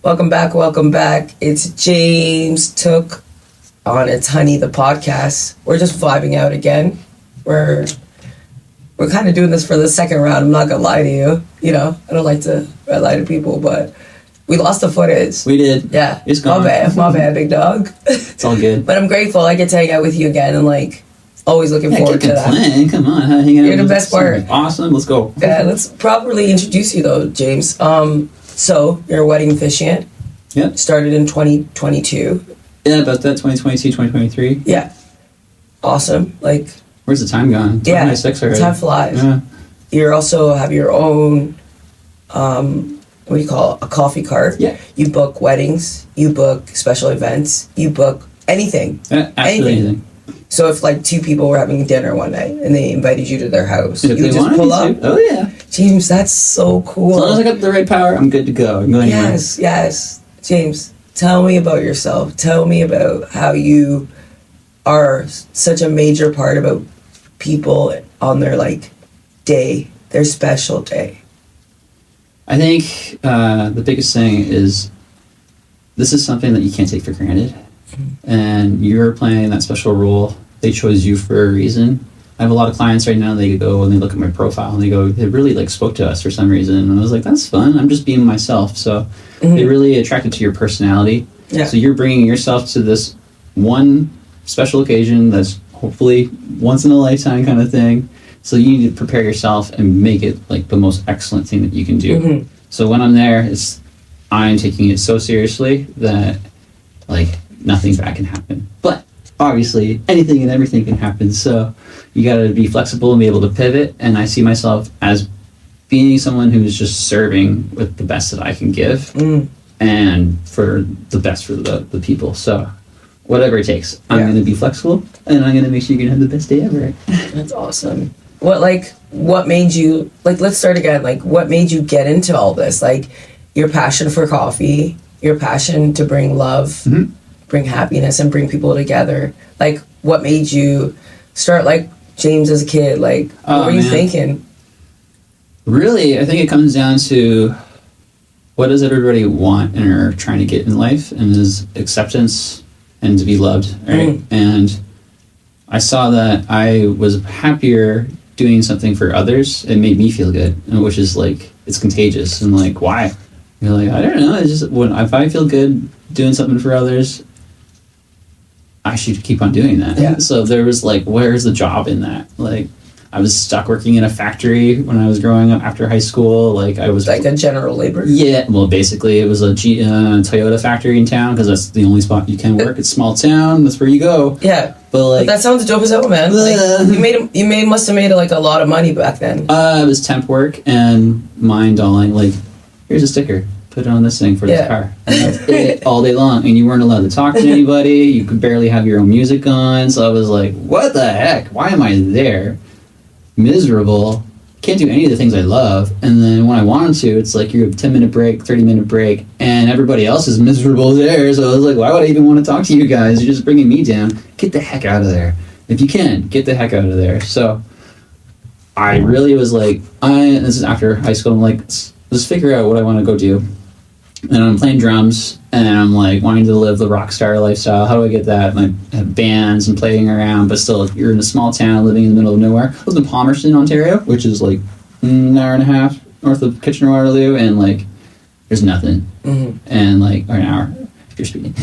Welcome back, welcome back. It's James Toonk on It's Honey, the podcast. We're just vibing out again. We're kind of doing this for the second round. I'm not going to lie to you. You know, I don't like to lie to people, but we lost the footage. We did. Yeah. It's gone. My bad, big dog. It's all good. But I'm grateful I get to hang out with you again and like always looking forward to that. Come on, hang out. You're the best part. Awesome, let's go. Yeah, let's properly introduce you though, James. So you're a wedding officiant. Yep. Started in 2022. Yeah, about that 2022, 2023. Yeah. Awesome. Like, where's the time gone? 2026 already. Time flies. Yeah. You also have your own, what do you call it? A coffee cart. Yeah. You book weddings. You book special events. You book anything. Yeah, absolutely anything. So if like two people were having dinner one night and they invited you to their house, if you would just pull up. Oh yeah. James, that's so cool. As long as I got the right power, I'm good to go. I'm going anywhere. Yes. James, tell me about yourself. Tell me about how you are such a major part about people on their like day, their special day. I think the biggest thing is this is something that you can't take for granted. And you're playing that special role. They chose you for a reason. I have a lot of clients right now, they go and they look at my profile and they go, they really like spoke to us for some reason. And I was like, that's fun. I'm just being myself. So they really attracted to your personality. Yeah. So you're bringing yourself to this one special occasion that's hopefully once in a lifetime kind of thing. So you need to prepare yourself and make it like the most excellent thing that you can do. So when I'm there, I'm taking it so seriously that like nothing bad can happen. But obviously anything and everything can happen. So you got to be flexible and be able to pivot. And I see myself as being someone who's just serving with the best that I can give and for the best for the people. So whatever it takes, I'm going to be flexible and I'm going to make sure you're going to have the best day ever. That's awesome. What made you, like, let's start again. Like, what made you get into all this? Like, your passion for coffee, your passion to bring love, bring happiness, and bring people together. Like, what made you start, like, James as a kid? Like, what were you thinking? Really, I think it comes down to what does everybody want and are trying to get in life, and is acceptance and to be loved, right? And I saw that I was happier doing something for others. It made me feel good, which is like, it's contagious. And like, why? You're like, I don't know. It's just if I feel good doing something for others, I should keep on doing that. Yeah. So there was like, where's the job in that? Like, I was stuck working in a factory when I was growing up after high school. Like I was like a general labor. Yeah, well, basically it was a Toyota factory in town because that's the only spot you can work. It's small town. That's where you go. Yeah, but like that sounds dope as hell, man. Like, you must have made like a lot of money back then. It was temp work and mind-dulling. Like, here's a sticker. Put it on this thing for this car. And that's it all day long. And you weren't allowed to talk to anybody. You could barely have your own music on. So I was like, what the heck? Why am I there? Miserable. Can't do any of the things I love. And then when I wanted to, it's like you have a 10-minute break, 30-minute break, and everybody else is miserable there. So I was like, why would I even want to talk to you guys? You're just bringing me down. Get the heck out of there. If you can, get the heck out of there. So I really was like, this is after high school, I'm like, let's figure out what I want to go do. And I'm playing drums, and I'm like wanting to live the rock star lifestyle. How do I get that? And I have bands and playing around, but still, you're in a small town living in the middle of nowhere. I was in Palmerston, Ontario, which is like an hour and a half north of Kitchener-Waterloo, and like there's nothing. And like, or an hour if you're speeding,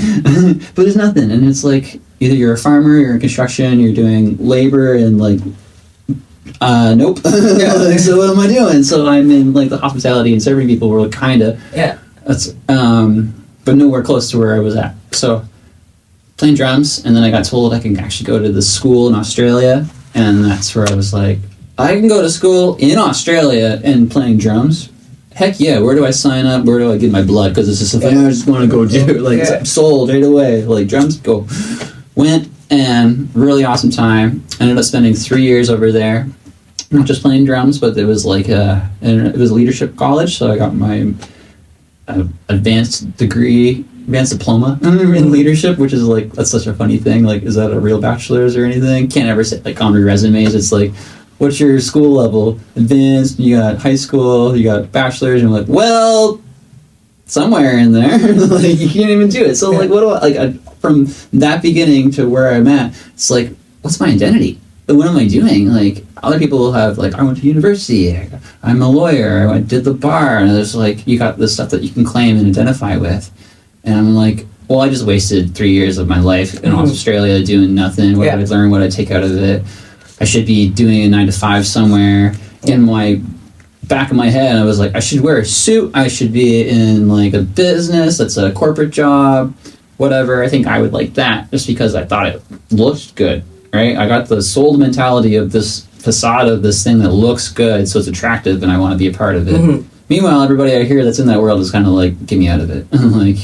but there's nothing. And it's like either you're a farmer, you're in construction, you're doing labor, and like nope. So what am I doing? So I'm in like the hospitality and serving people. We're like kind of That's but nowhere close to where I was at. So playing drums, and then I got told I can actually go to the school in Australia, and that's where I was like, I can go to school in Australia and playing drums. Heck yeah! Where do I sign up? Where do I get my blood? Because it's just something I just want to go do. Like sold right away. Like drums, go. Went, and really awesome time. Ended up spending 3 years over there, not just playing drums, but it was like it was a leadership college. So I got my advanced diploma in leadership, which is like, that's such a funny thing. Like, is that a real bachelor's or anything? Can't ever say like on your resumes. It's like, what's your school level? Advanced. You got high school. You got bachelor's. And I'm like, well, somewhere in there. Like, you can't even do it. So like, what do I, from that beginning to where I'm at, it's like, what's my identity? What am I doing? Like, other people will have, like, I went to university, I'm a lawyer, I did the bar, and there's like, you got this stuff that you can claim and identify with. And I'm like, well, I just wasted 3 years of my life in Australia doing nothing. What did I learn? What did I take out of it? I should be doing a 9 to 5 somewhere. In my back of my head, I was like, I should wear a suit. I should be in like a business that's a corporate job, whatever. I think I would like that just because I thought it looked good, right? I got the sold mentality of this facade of this thing that looks good, so it's attractive, and I want to be a part of it. Meanwhile, everybody out here that's in that world is kind of like, get me out of it. Like,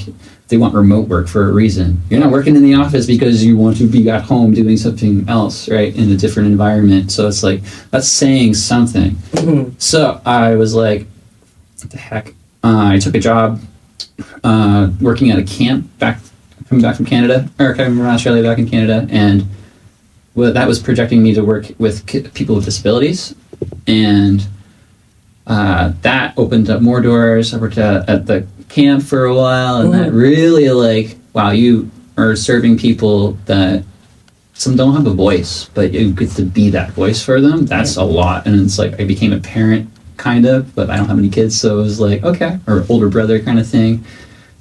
they want remote work for a reason. You're not working in the office because you want to be at home doing something else, right? In a different environment. So it's like, that's saying something. So I was like, what the heck? I took a job working at a camp coming back from Canada, or coming from Australia back in Canada. And that was projecting me to work with people with disabilities. And that opened up more doors. I worked at the camp for a while, and that really, like, wow, you are serving people that some don't have a voice, but you get to be that voice for them. That's a lot. And it's like, I became a parent, kind of, but I don't have any kids, so it was like, okay, or older brother kind of thing.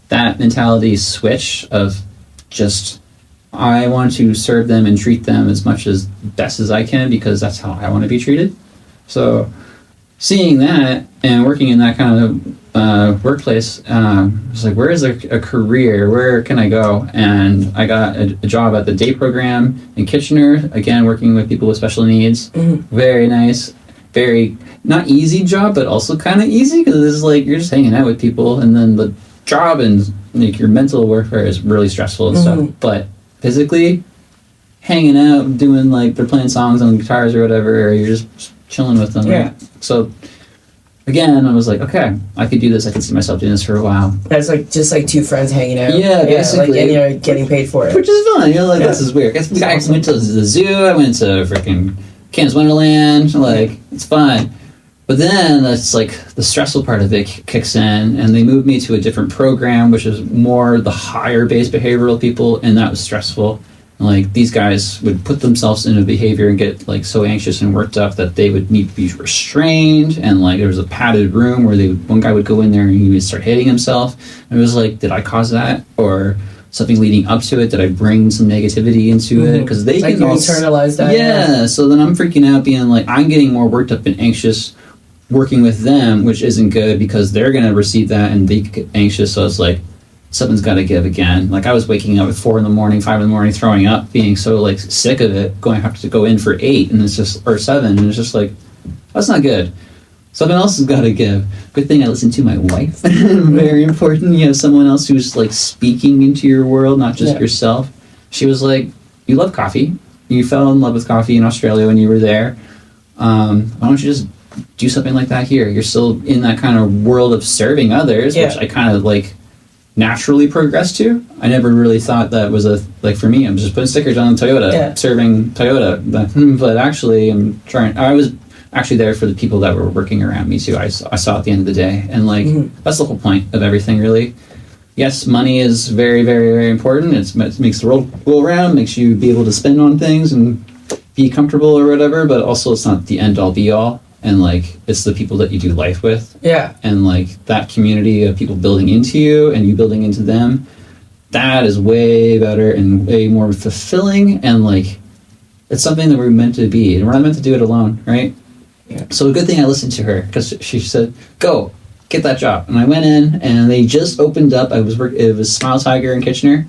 That mentality switch of just, I want to serve them and treat them as much as best as I can because that's how I want to be treated. So seeing that and working in that kind of workplace, I was like, where is a career? Where can I go? And I got a job at the day program in Kitchener, again, working with people with special needs. Very nice, very not easy job, but also kind of easy because it's like you're just hanging out with people, and then the job and like your mental warfare is really stressful and stuff. But physically, hanging out, doing like they're playing songs on guitars or whatever, or you're just chilling with them. Right? So again, I was like, okay, I could do this. I could see myself doing this for a while. That's like just like two friends hanging out. Yeah, basically. Like, and you're getting paid for it. Which is fun. You're like, this is weird. I went to the zoo. I went to freaking Kansas Wonderland. Like, it's fun. But then that's like the stressful part of it kicks in, and they moved me to a different program, which is more the higher base behavioral people, and that was stressful. Like, these guys would put themselves in a behavior and get like so anxious and worked up that they would need to be restrained, and like there was a padded room where one guy would go in there and he would start hitting himself, and it was like, did I cause that, or something leading up to it? Did I bring some negativity into it? Because they like can internalize that. Yeah, so then I'm freaking out, being like, I'm getting more worked up and anxious working with them, which isn't good because they're going to receive that and they get anxious. So it's like, something's got to give again. Like, I was waking up at 4 a.m, 5 a.m, throwing up, being so like sick of it, have to go in for 8, and it's just, or 7, and it's just like, that's not good. Something else has got to give. Good thing I listened to my wife. Very important. You have someone else who's like speaking into your world, not just yourself. She was like, you love coffee. You fell in love with coffee in Australia when you were there. Why don't you just do something like that here? You're still in that kind of world of serving others, which I kind of like naturally progressed to. I never really thought that was for me, I'm just putting stickers on Toyota, serving Toyota. But actually, I was actually there for the people that were working around me too. I saw at the end of the day. And like, that's the whole point of everything, really. Yes, money is very, very, very important. It makes the world go around, makes you be able to spend on things and be comfortable or whatever, but also it's not the end all be all. And like, it's the people that you do life with. Yeah. And like that community of people building into you and you building into them, that is way better and way more fulfilling. And like, it's something that we're meant to be, and we're not meant to do it alone, right? Yeah. So a good thing I listened to her, because she said, go, get that job. And I went in, and they just opened up. It was Smile Tiger in Kitchener,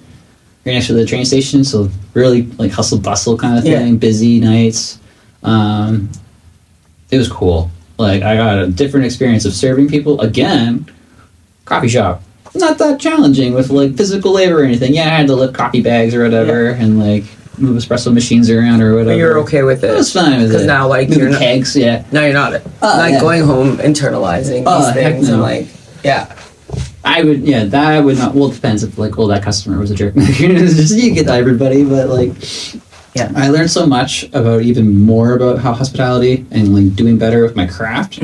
right next to the train station. So really like hustle bustle kind of thing, busy nights. It was cool. Like, I got a different experience of serving people. Again, coffee shop. Not that challenging with like physical labor or anything. Yeah, I had to lift coffee bags or whatever, and like move espresso machines around or whatever. But you're okay with it. I was fine with it. Because now, like, moving kegs, now you're not going home internalizing these things and like, that would not. Well, it depends if like, that customer was a jerk. You get everybody, but like. Yeah, I learned so much about even more about how hospitality and like doing better with my craft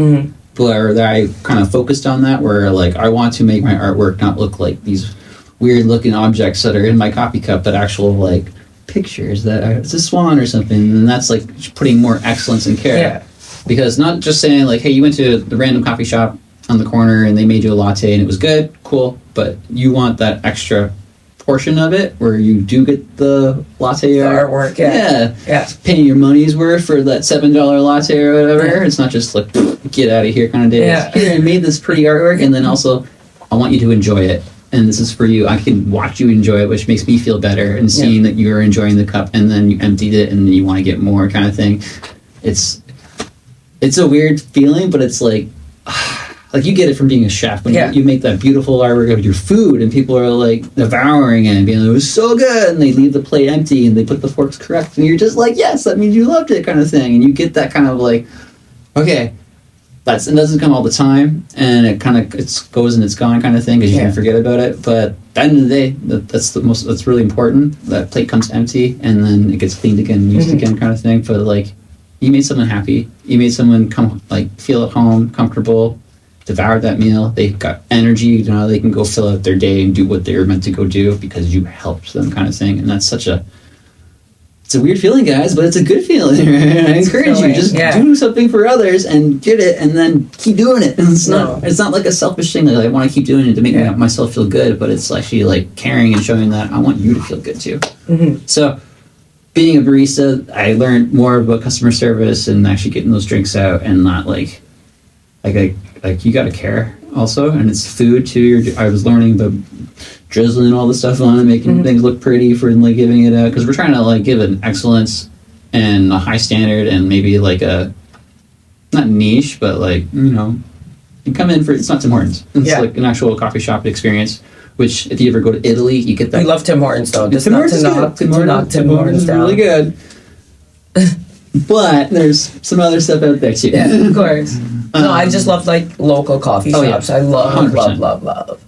where that I kind of focused on that, where like I want to make my artwork not look like these weird looking objects that are in my coffee cup, but actual like pictures that it's a swan or something, and that's like putting more excellence and care. Yeah. Because not just saying like, hey, you went to the random coffee shop on the corner and they made you a latte and it was good, cool, but you want that extra portion of it where you do get the latte The artwork, yeah. Paying your money's worth for that $7 latte or whatever. Yeah. It's not just like get out of here kind of day. Yeah. Here, I made this pretty artwork, and then also I want you to enjoy it, and this is for you. I can watch you enjoy it, which makes me feel better, and seeing that you're enjoying the cup and then you emptied it and you want to get more kind of thing. It's a weird feeling, but it's like you get it from being a chef when you make that beautiful artwork of your food and people are like devouring it and being like, it was so good, and they leave the plate empty and they put the forks correct and you're just like, yes, that means you loved it kind of thing, and you get that kind of like, okay, it doesn't come all the time, and it kind of goes and it's gone kind of thing because you can forget about it, but at the end of the day, that's really important. That plate comes empty and then it gets cleaned again and used again kind of thing. But like, you made someone happy, you made someone feel at home, comfortable, devoured that meal, they got energy, they can go fill out their day and do what they were meant to go do because you helped them kind of thing. And that's it's a weird feeling, guys, but it's a good feeling. I encourage you, just do something for others and get it, and then keep doing it. And it's not like a selfish thing that I want to keep doing it to make myself feel good, but it's actually like caring and showing that I want you to feel good too. So being a barista, I learned more about customer service and actually getting those drinks out, and not like you got to care also, and it's food too. I was learning about drizzling all the stuff on and making things look pretty for like giving it out, because we're trying to like give an excellence and a high standard, and maybe like a not niche, but like you come in for, it's not Tim Hortons, it's like an actual coffee shop experience. Which if you ever go to Italy, you get that. We love Tim Hortons though. Tim Hortons is good. Tim Hortons is really good. But there's some other stuff out there too. Yeah, of course. No, I just love like local coffee shops. Yeah. I love, 100%. love.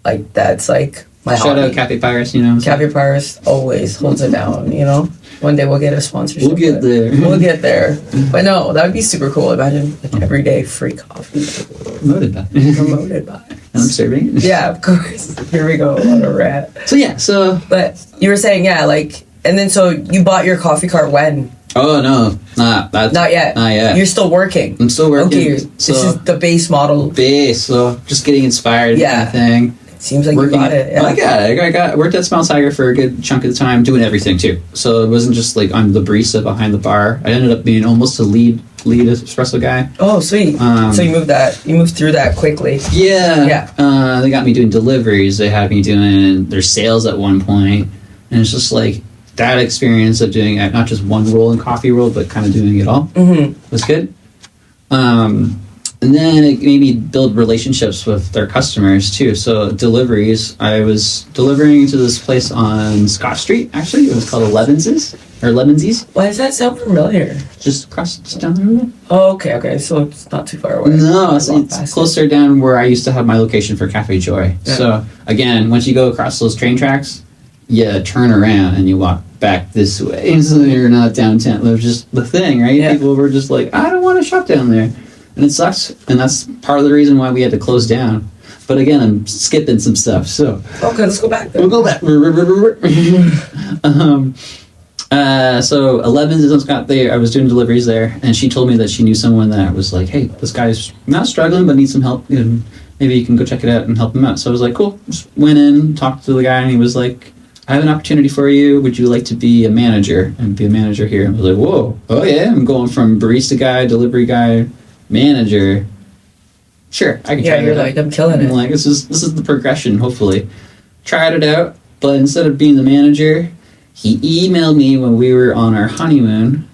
Like that's like my shout hobby. out Cafe Paris, Cafe Paris always holds it down, One day we'll get a sponsorship. We'll get there. We'll get there. But no, that would be super cool. Imagine like everyday free coffee. Promoted by. And I'm serving it. Yeah, of course. Here we go on a rant. So But you were saying, and then so you bought your coffee cart when? Oh no, not yet. Not yet. You're still working. I'm still working. Okay, this is the base model. So just getting inspired. Kind of thing. Seems like you got it. Yeah. I got it. I got worked at Smile Tiger for a good chunk of the time, doing everything too. So it wasn't just like I'm the barista behind the bar. I ended up being almost a lead espresso guy. Oh, sweet. So you moved through that quickly. Yeah. They got me doing deliveries. They had me doing their sales at one point, and it's just like that experience of doing not just one role in coffee world, but kind of doing it all was good. And then it made me build relationships with their customers too. So deliveries, I was delivering to this place on Scott Street. Actually, it was called Lemonsies. Why does that sound familiar? Just down the road. Oh, okay. So it's not too far away. No, it's closer down where I used to have my location for Cafe Joy. Yeah. So again, once you go across those train tracks, you turn around and you walk back this way. So you're not downtown. That was just the thing, right? Yeah. People were just like, I don't want to shop down there. And it sucks, and that's part of the reason why we had to close down. But again, I'm skipping some stuff, so... Okay, let's go back then. We'll go back. So 11 is Scott there. I was doing deliveries there, and she told me that she knew someone that was like, hey, this guy's not struggling, but needs some help, and maybe you can go check it out and help him out. So I was like, cool. Just went in, talked to the guy, and he was like, I have an opportunity for you. Would you like to be a manager and be a manager here? I was like, whoa. Oh, yeah. I'm going from barista guy, delivery guy, manager. Sure, I can try it. Yeah, you're like, I'm killing it. I'm like, this is the progression, hopefully. Tried it out, but instead of being the manager, he emailed me when we were on our honeymoon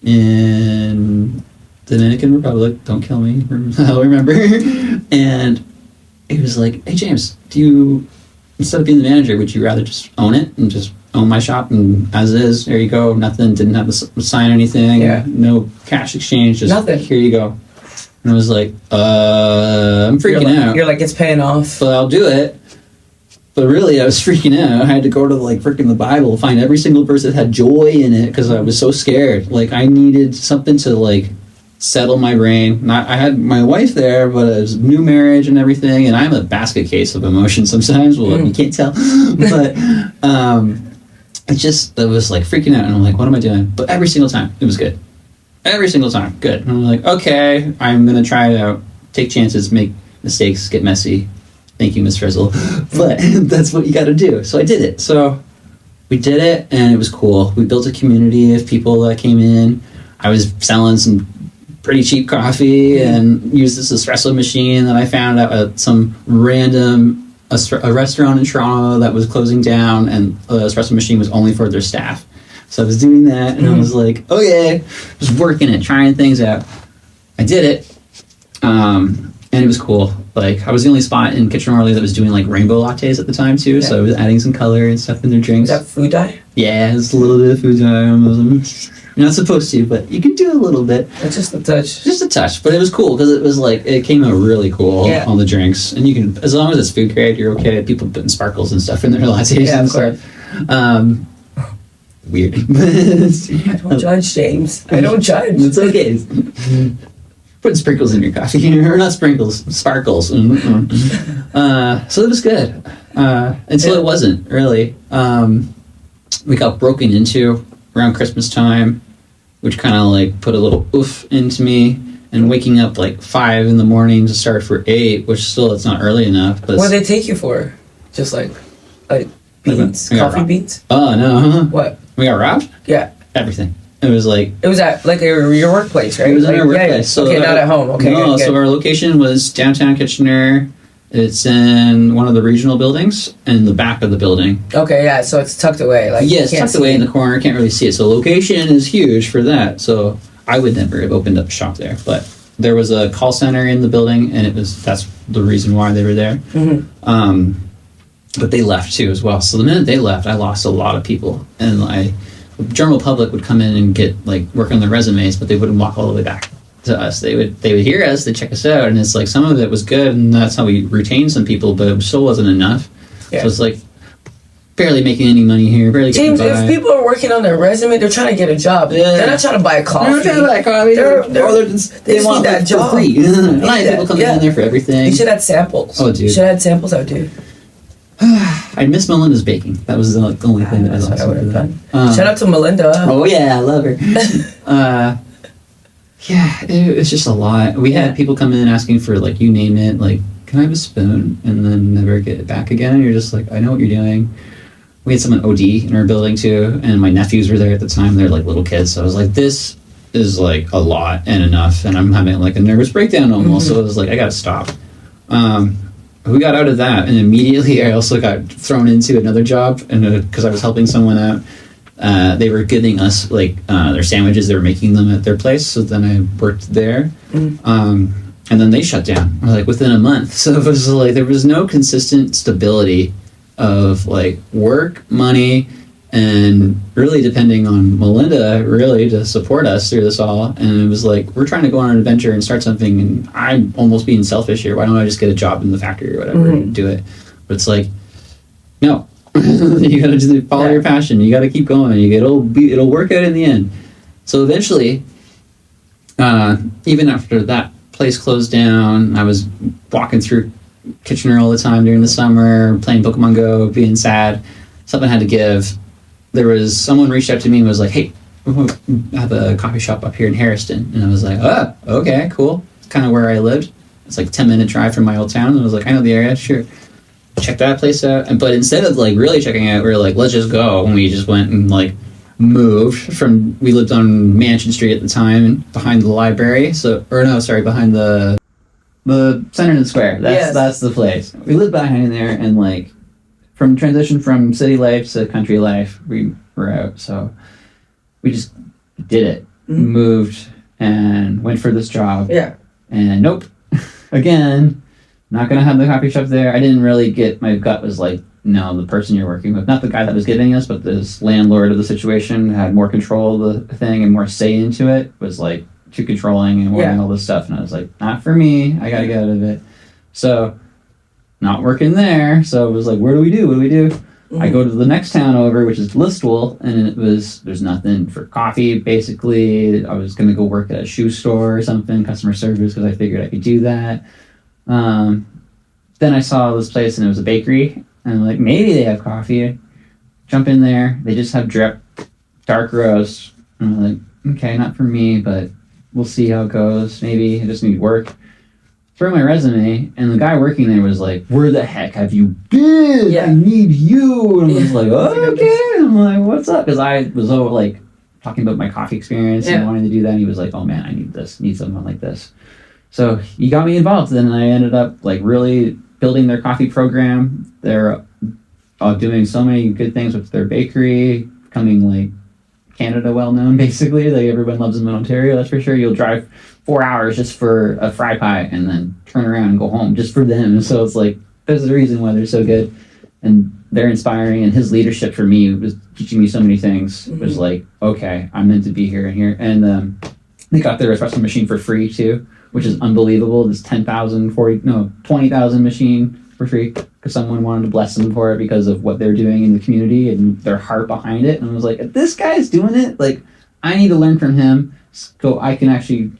in Dominican Republic. Don't kill me. I'll remember. And he was like, hey, James, instead of being the manager, would you rather just own it and just own my shop and as is, there you go, nothing, didn't have to sign anything, no cash exchange, just nothing. Here you go. And I was like, I'm freaking out. You're like, it's paying off. But I'll do it. But really, I was freaking out. I had to go to like freaking the Bible, find every single verse that had joy in it because I was so scared. Like I needed something to like settle my brain. I had my wife there, but it was new marriage and everything, and I'm a basket case of emotion sometimes. Well, you can't tell, but I was like freaking out, and I'm like, what am I doing? But every single time, it was good. Every single time, good. And I'm like, okay, I'm gonna try it out, take chances, make mistakes, get messy. Thank you, Miss Frizzle. But that's what you got to do. So I did it. So we did it, and it was cool. We built a community of people that came in. I was selling some pretty cheap coffee and used this espresso machine that I found at some random a restaurant in Toronto that was closing down, and the espresso machine was only for their staff. So I was doing that, and I was like, okay, just working it, trying things out. I did it, and it was cool. Like, I was the only spot in Kitchener-Orly that was doing like rainbow lattes at the time too, so I was adding some color and stuff in their drinks. Is that food dye? Yeah, it's a little bit of food dye. You're not supposed to, but you can do a little bit. It's just a touch. Just a touch, but it was cool because it was like, it came out really cool on the drinks, and you can, as long as it's food grade, you're okay. People putting sparkles and stuff in their lattes and stuff. Weird. I don't judge, James. I don't judge. It's okay. Putting sprinkles in your coffee, or not sprinkles, sparkles. So it was good. Until it wasn't, really. We got broken into around Christmas time, which kind of like put a little oof into me. And waking up like 5 in the morning to start for 8, which still, it's not early enough. But what did they take you for? Just like beans? Coffee beans? Oh, no. What? We got robbed? Yeah. Everything. It was like... It was at like your workplace, right? It was at like, our workplace. Yeah. So okay, not at home. Okay, no, good. So our location was downtown Kitchener. It's in one of the regional buildings in the back of the building. Okay, yeah, so it's tucked away. Like, yeah, it's tucked away in the corner. Can't really see it. So location is huge for that. So I would never have opened up a shop there. But there was a call center in the building, and that's the reason why they were there. Mm-hmm. But they left too as well. So the minute they left, I lost a lot of people. And the general public would come in and get like work on their resumes, but they wouldn't walk all the way back to us. They would hear us, they'd check us out, and it's like some of it was good, and that's how we retained some people, but it still wasn't enough. So it's like barely making any money here, barely getting James, by. if people are working on their resume, they're trying to get a job. Yeah. They're not trying to buy a coffee. They're not trying to buy a coffee. They want that job. For free. And I have people coming in there for everything. You should have samples. Oh, dude. You should have samples out, dude. I miss Melinda's baking. That was the only thing that I would have done. Shout out to Melinda. Oh yeah, I love her. Yeah, it was just a lot. We had people come in asking for like, you name it, like, can I have a spoon? And then never get it back again. And you're just like, I know what you're doing. We had someone OD in our building too, and my nephews were there at the time. They're like little kids, so I was like, this is like a lot and enough, and I'm having like a nervous breakdown almost. Mm-hmm. So I was like, I gotta stop. We got out of that, and immediately I also got thrown into another job, and because I was helping someone out, they were giving us like their sandwiches. They were making them at their place, so then I worked there, and then they shut down like within a month. So it was like there was no consistent stability of like work, money, and really depending on Melinda really to support us through this all. And it was like, we're trying to go on an adventure and start something, and I'm almost being selfish here. Why don't I just get a job in the factory or whatever and do it? But it's like, no. You gotta just follow your passion. You gotta keep going. It'll work out in the end. So eventually, even after that place closed down, I was walking through Kitchener all the time during the summer, playing Pokemon Go, being sad. Something had to give. There was someone reached out to me and was like, hey, I have a coffee shop up here in Harriston. And I was like, oh, okay, cool. It's kind of where I lived. It's like a 10-minute drive from my old town. And I was like, I know the area, sure. Check that place out. But instead of like really checking it out, we were like, let's just go. And we just went and like moved from, we lived on Mansion Street at the time, behind the library. Behind the Centerton Square. That's the place. We lived behind there, and like from transition from city life to country life, we were out. So we just did it. Moved and went for this job. Yeah. And nope. Again, not gonna have the coffee shop there. I didn't really get, my gut was like, no, the person you're working with, not the guy that was giving us, but this landlord of the situation had more control of the thing and more say into it, was like too controlling and wanting all this stuff. And I was like, not for me. I gotta get out of it. So not working there. So it was like, what do we do? I go to the next town over, which is Listowel, and there's nothing for coffee, basically. I was going to go work at a shoe store or something, customer service, because I figured I could do that. Then I saw this place, and it was a bakery, and I'm like, maybe they have coffee. Jump in there. They just have drip, dark roast. And I'm like, okay, not for me, but we'll see how it goes. Maybe I just need work. Throw my resume, and the guy working there was like, where the heck have you been? I need you. And I was like, okay. I'm like, what's up? Because I was like talking about my coffee experience and wanting to do that. And he was like, oh man, I need someone like this. So he got me involved, and I ended up like really building their coffee program. They're doing so many good things with their bakery, becoming like Canada well known, basically. Like everyone loves them in Ontario, that's for sure. You'll drive 4 hours just for a fry pie and then turn around and go home just for them. So it's like, there's the reason why they're so good. And they're inspiring, and his leadership for me was teaching me so many things. It was like, okay, I'm meant to be here and here. And they got their espresso machine for free too, which is unbelievable. This 20,000 machine for free because someone wanted to bless them for it because of what they're doing in the community and their heart behind it. And I was like, if this guy's doing it, like, I need to learn from him so I can actually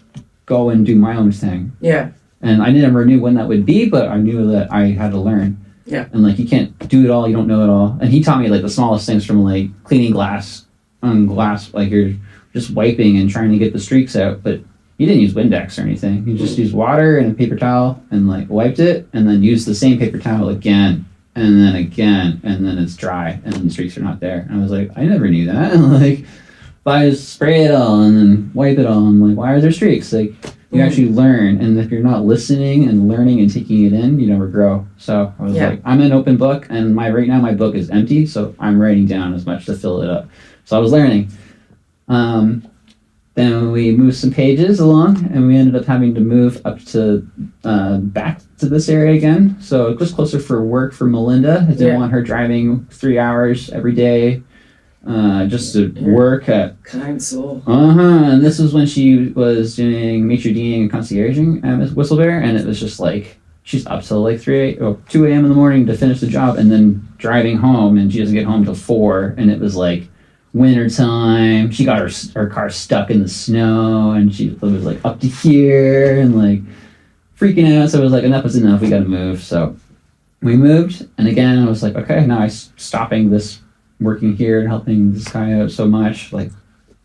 go and do my own thing. Yeah. And I never knew when that would be, but I knew that I had to learn. Yeah. And like, you can't do it all, you don't know it all. And he taught me like the smallest things, from like cleaning glass on glass, like you're just wiping and trying to get the streaks out, but he didn't use Windex or anything. He just used water and a paper towel and like wiped it, and then used the same paper towel again and then again, and then it's dry and then the streaks are not there. And I was like, I never knew that. And like, if I just spray it all and then wipe it all, I'm like, why are there streaks? Like, you actually learn, and if you're not listening and learning and taking it in, you never grow. So I was like, I'm an open book, and right now my book is empty, so I'm writing down as much to fill it up. So I was learning. Then we moved some pages along, and we ended up having to move up to back to this area again. So it was closer for work for Melinda. I didn't want her driving 3 hours every day just to work at kind soul. And this was when she was doing maitre ding and concierging at Whistlebear, and it was just like she's up till like 2 a.m. in the morning to finish the job, and then driving home, and she doesn't get home till 4, and it was like winter time. She got her car stuck in the snow, and she was like up to here and like freaking out. So it was like, enough is enough, we gotta move. So we moved, and again I was like, okay, now I'm stopping this working here and helping this guy out so much, like,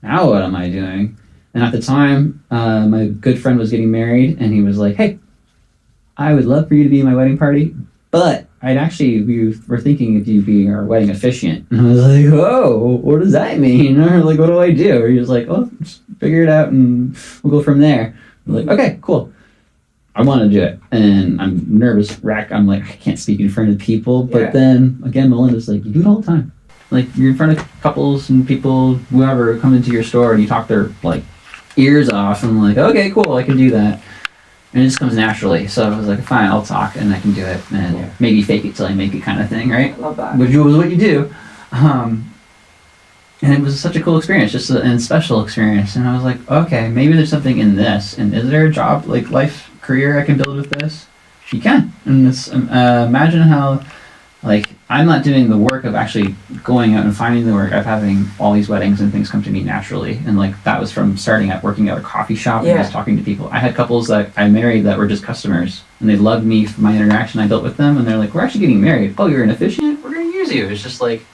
now what am I doing? And at the time my good friend was getting married, and he was like, hey, I would love for you to be my wedding party, but we were thinking of you being our wedding officiant. And I was like, oh, what does that mean? Or like, what do I do? Or he was like, oh, just figure it out and we'll go from there. I'm like, okay, cool. I want to do it. And I'm nervous wreck. I'm like, I can't speak in front of people. But then again, Melinda's like, you do it all the time. Like, you're in front of couples and people, whoever, come into your store and you talk their like ears off. And I'm like, okay, cool, I can do that. And it just comes naturally. So I was like, fine, I'll talk and I can do it. And maybe fake it till I make it kind of thing, right? I love that. Which was what you do. And it was such a cool experience, and special experience. And I was like, okay, maybe there's something in this. And is there a job, like life, career I can build with this? You can. And it's, imagine how, like, I'm not doing the work of actually going out and finding the work. I'm having all these weddings and things come to me naturally. And like, that was from starting at working at a coffee shop and just talking to people. I had couples that I married that were just customers, and they loved me for my interaction I built with them. And they're like, we're actually getting married. Oh, you're an officiant? We're going to use you. It's just like,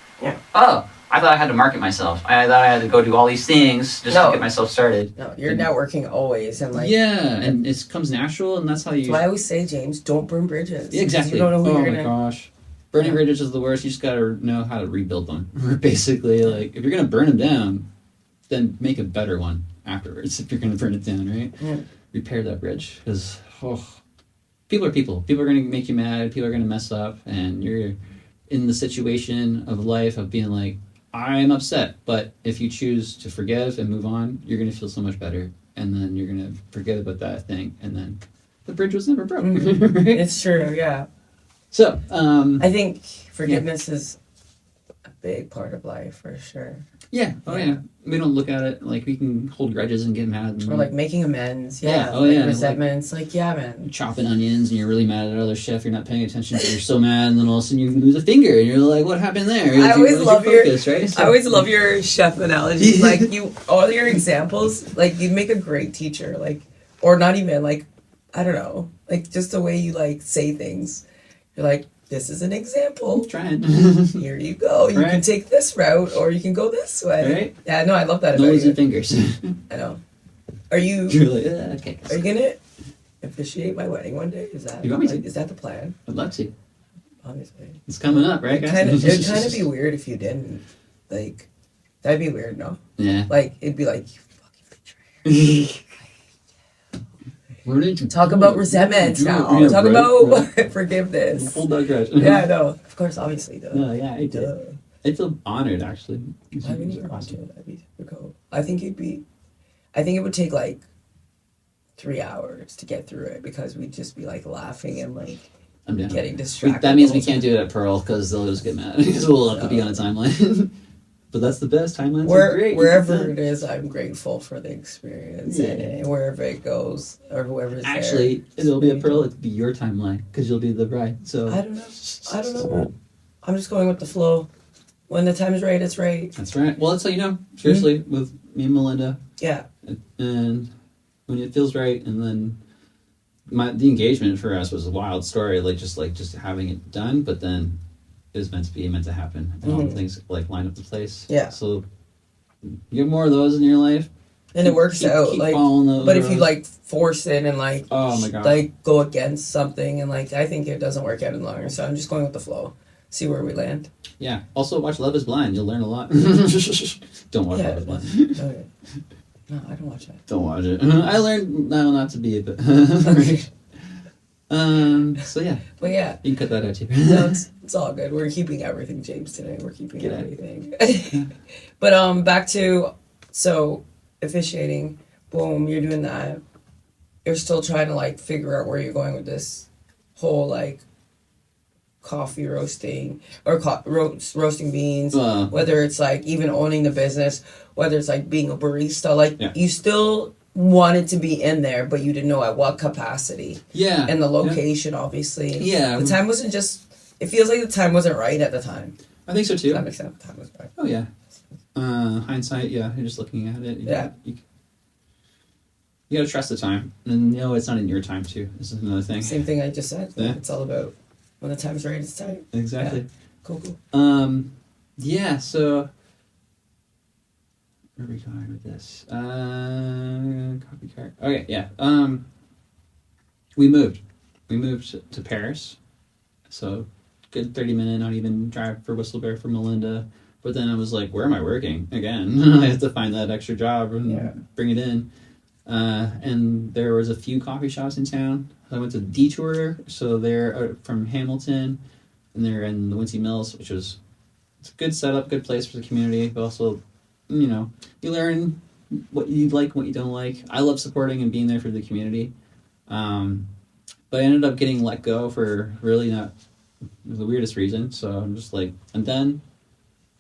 oh, I thought I had to market myself. I thought I had to go do all these things just to get myself started. No, you're networking always. And like, and it comes natural, and that's how you... That's why I always say, James, don't burn bridges. Exactly. You don't know who you're going to... Oh my gosh. Burning bridges is the worst. You just got to know how to rebuild them. Basically, like, if you're going to burn them down, then make a better one afterwards. If you're going to burn it down, right? Yeah. Repair that bridge. Because, people are people. People are going to make you mad. People are going to mess up. And you're in the situation of life of being like, I'm upset. But if you choose to forgive and move on, you're going to feel so much better. And then you're going to forget about that thing. And then the bridge was never broke. Right? It's true, yeah. So, I think forgiveness is a big part of life for sure. Yeah. Oh yeah. We don't look at it like we can hold grudges and get mad. Or like making amends. Yeah. Oh like yeah. Resentments. Like yeah, man. Chopping onions and you're really mad at another chef. You're not paying attention. But you're so mad, and then all of a sudden you lose a finger, and you're like, "What happened there?" I always love your focus, right? So, I always love your chef analogies. Like all your examples. Like you'd make a great teacher. Like or not even like I don't know. Like just the way you like say things. You're like. This is an example. Trying. Here you go. You right. can take this route or you can go this way. Right? Yeah, no, I love that about Nose you. and fingers. I know. Are you Like, okay. Are you gonna officiate my wedding one day? Is that You want me to? is that the plan? I'd love to. Obviously. It's coming up, right, guys? It'd kind of be weird if you didn't. Like that'd be weird, no? Yeah. Like it'd be like you fucking betrayer. Talk about resentments now. Yeah, Talk right, about right. forgiveness. Hold that grudge. Yeah, no. Of course, obviously, though. No, yeah, I did. I feel honored, actually. I mean, you're on to it. That'd be super cool. I think it would take like 3 hours to get through it because we'd just be like laughing and like I'm down. getting distracted. That means we can't do it at Pearl because they'll just get mad because we'll have to be on a timeline. But that's the best. Timelines are great. Wherever it is, I'm grateful for the experience. Yeah. And wherever it goes or whoever's Actually, there. it'll be a Pearl. It'll be your timeline because you'll be the bride. So I don't know. I'm just going with the flow. When the time's right, it's right. That's right. Well, that's how you know. Seriously, with me and Melinda. Yeah. And when it feels right, and then the engagement for us was a wild story. Like just having it done, but then it was meant to happen. And all the things like line up the place. Yeah. So you get more of those in your life. And it works out. Keep like following those but if you roads. like force it and like Oh my god. like go against something and like I think it doesn't work out in the long run. So I'm just going with the flow. See where we land. Yeah. Also watch Love is Blind. You'll learn a lot. Don't watch Love is Blind. Okay. No, I don't watch that. Don't watch it. I learned not to be a bit. So yeah. But yeah. You can cut that out too. No, it's all good. We're keeping everything, James, today. We're keeping Get everything. But back to officiating. Boom, you're doing that. You're still trying to like figure out where you're going with this whole like coffee roasting or roasting beans. Whether it's like even owning the business, whether it's like being a barista, like you still wanted to be in there, but you didn't know at what capacity. Yeah. And the location, obviously. Yeah. The time wasn't just. It feels like the time wasn't right at the time. I think so too. That makes sense. The time was right. Oh yeah. Hindsight, yeah. You're just looking at it. You gotta trust the time, and it's not in your time too. This is another thing. Same thing I just said. Yeah. It's all about when the time's right. It's time. Exactly. Yeah. Cool. Yeah. So where are we going with this? Coffee cart. Okay. Yeah. We moved to Paris. So good 30-minute, not even drive for Whistle Bear for Melinda. But then I was like, where am I working again? I have to find that extra job and bring it in. And there was a few coffee shops in town. I went to Detour, so they're from Hamilton, and they're in the Wincy Mills, which was it's a good setup, good place for the community. But also, you learn what you like, what you don't like. I love supporting and being there for the community. But I ended up getting let go for really not the weirdest reason. So I'm just like, I'm done.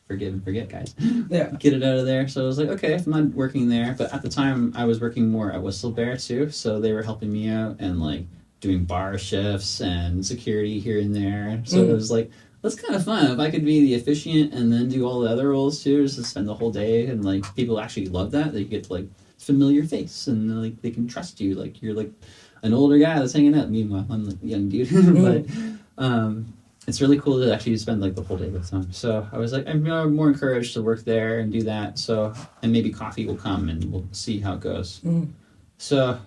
Forgive and forget, guys. Yeah. Get it out of there. So I was like, okay, if I'm not working there. But at the time, I was working more at Whistle Bear, too. So they were helping me out and, like, doing bar shifts and security here and there. So it was like, that's kind of fun. If I could be the officiant and then do all the other roles, too, just to spend the whole day. And, like, people actually love that. They get to, like, familiar face. And, like, they can trust you. Like, you're, like, an older guy that's hanging out. Meanwhile, I'm, like, a young dude. But, it's really cool to actually spend like the whole day with them. So I was like, I'm more encouraged to work there and do that. So, and maybe coffee will come and we'll see how it goes. So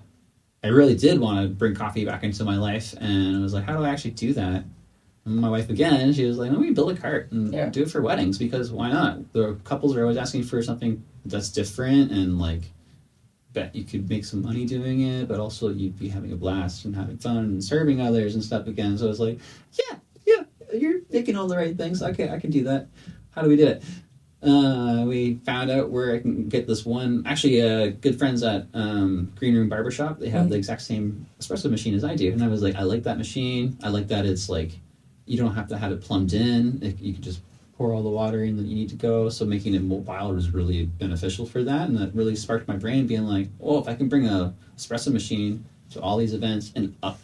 I really did want to bring coffee back into my life. And I was like, how do I actually do that? And my wife again, she was like, let me build a cart and do it for weddings because why not? The couples are always asking for something that's different and like, bet you could make some money doing it, but also you'd be having a blast and having fun and serving others and stuff again. So I was like, yeah, you're making all the right things. Okay, I can do that. How do we do it? We found out where I can get this one. Actually, good friends at Green Room Barbershop. They have the exact same espresso machine as I do. And I was like, I like that machine. I like that it's like, you don't have to have it plumbed in. You can just pour all the water in that you need to go. So making it mobile was really beneficial for that, and that really sparked my brain being like, oh, if I can bring a espresso machine to all these events and up,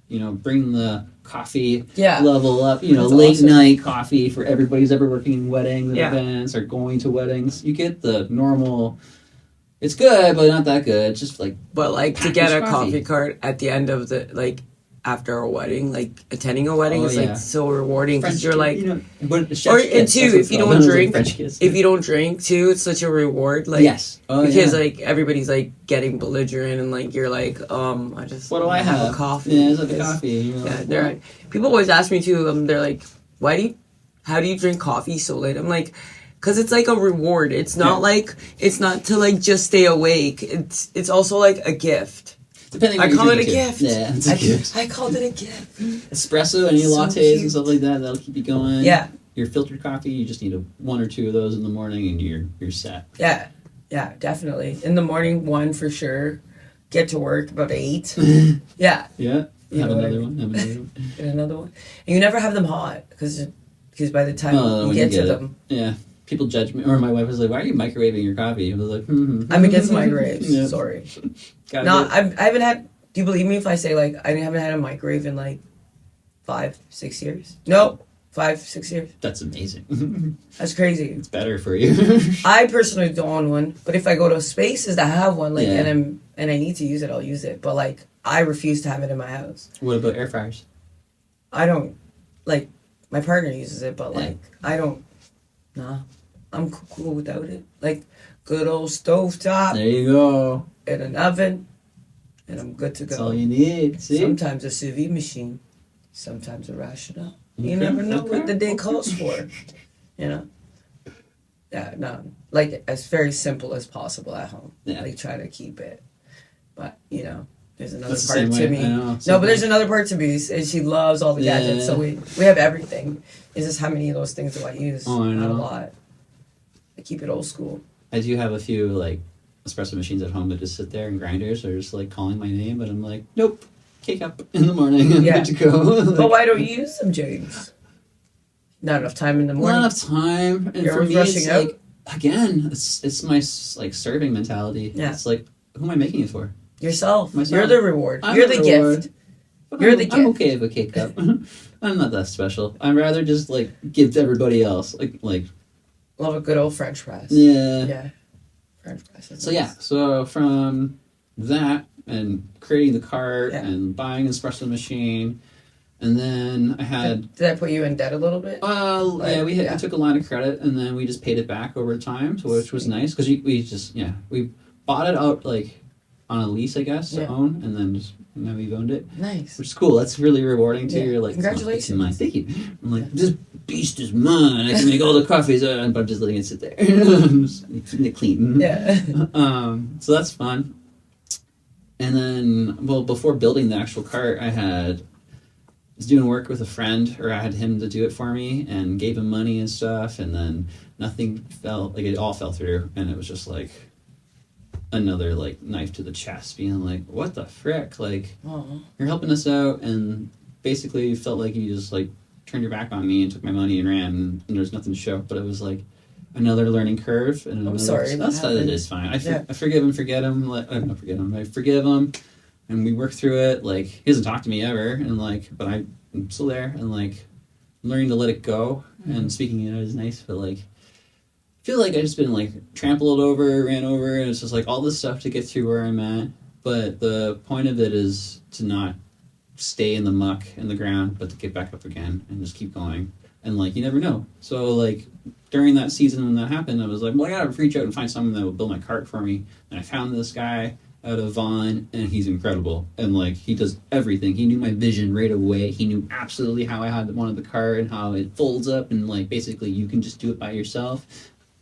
bring the coffee level up, that's late awesome. Night coffee for everybody who's ever working in weddings and events or going to weddings. You get the normal. It's good, but not that good. It's just like, but like to get a coffee cart at the end of the after a wedding, like attending a wedding is like so rewarding because you're like, if you don't drink too, it's such a reward. Like because like everybody's like getting belligerent and like you're like, I just what do I have a coffee? Yeah, it's like a coffee. They're like, people always ask me too. They're like, how do you drink coffee so late? I'm like, because it's like a reward. It's not like it's not to like just stay awake. It's also like a gift. Depending on I call it a gift. Yeah, it's a gift. I called it a gift. Espresso, any lattes cute. And stuff like that, that'll keep you going. Yeah. Your filtered coffee, you just need one or two of those in the morning and you're set. Yeah. Yeah, definitely. In the morning, one for sure. Get to work about 8. Yeah. Yeah. Have another one. Get another one. And you never have them hot because by the time you get to them. Yeah. People judge me, or my wife was like, "Why are you microwaving your coffee?" I was like, I'm against microwaves. Yep. Sorry. No, I haven't had. Do you believe me if I say like I haven't had a microwave in like 5-6 years? No, 5-6 years. That's amazing. That's crazy. It's better for you. I personally don't own one, but if I go to spaces that have one, like and I need to use it, I'll use it. But like I refuse to have it in my house. What about air fryers? I don't like. My partner uses it, but like I don't. Nah. I'm cool without it. Like, good old stovetop. There you go. And an oven. And I'm good to go. That's all you need. See? Sometimes a sous vide machine. Sometimes a rational. You never know what the day calls for. Yeah, no. Like, as very simple as possible at home. Yeah. Like, try to keep it. But, there's another part to me. No, but there's another part to me. And she loves all the gadgets. So we have everything. It's just how many of those things do I use? Oh, I know. Not a lot. I keep it old school. I do have a few like espresso machines at home that just sit there and grinders are just like calling my name, but I'm like, nope, cake up in the morning and good to go. Like, but why don't you use them, James? Not enough time in the morning. Not enough time, and You're for me, rushing it's out? like again, it's my like serving mentality. Yeah. It's like, who am I making it for? Yourself. Myself. You're the reward. I'm You're the gift. You're the gift. I'm okay with a cake up. I'm not that special. I'd rather just like give to everybody else. Like. Love a good old French press. Yeah. French press. So so from that and creating the cart and buying an espresso machine, and then I had. Did I put you in debt a little bit? We took a line of credit and then we just paid it back over time, which was nice because we bought it out like on a lease, I guess, to own, and then just now we've owned it. Nice. Which is cool. That's really rewarding too. You're like, congratulations. Mine. Thank you. I'm like, this beast is mine. I can make all the coffees, but I'm just letting it sit there. Just keeping it clean. Yeah. So that's fun. And then, before building the actual cart, I was doing work with a friend, or I had him to do it for me, and gave him money and stuff, and then it all fell through, and it was just like another like knife to the chest, being like, what the frick, like you're helping us out, and basically felt like you just like turned your back on me and took my money and ran, and there's nothing to show. But it was like another learning curve, and I'm sorry. That's it is fine. I forgive and forget him. I forgive him, and we work through it. Like, he doesn't talk to me ever, and like, but I'm still there, and like learning to let it go. And speaking it is nice, but like, I feel like I've just been like trampled over, ran over, and it's just like all this stuff to get through where I'm at. But the point of it is to not stay in the muck in the ground, but to get back up again and just keep going. And like, you never know. So like during that season when that happened, I was like, well, I gotta reach out and find someone that will build my cart for me. And I found this guy out of Vaughan, and he's incredible. And like, he does everything. He knew my vision right away. He knew absolutely how I wanted the cart and how it folds up, and like basically you can just do it by yourself.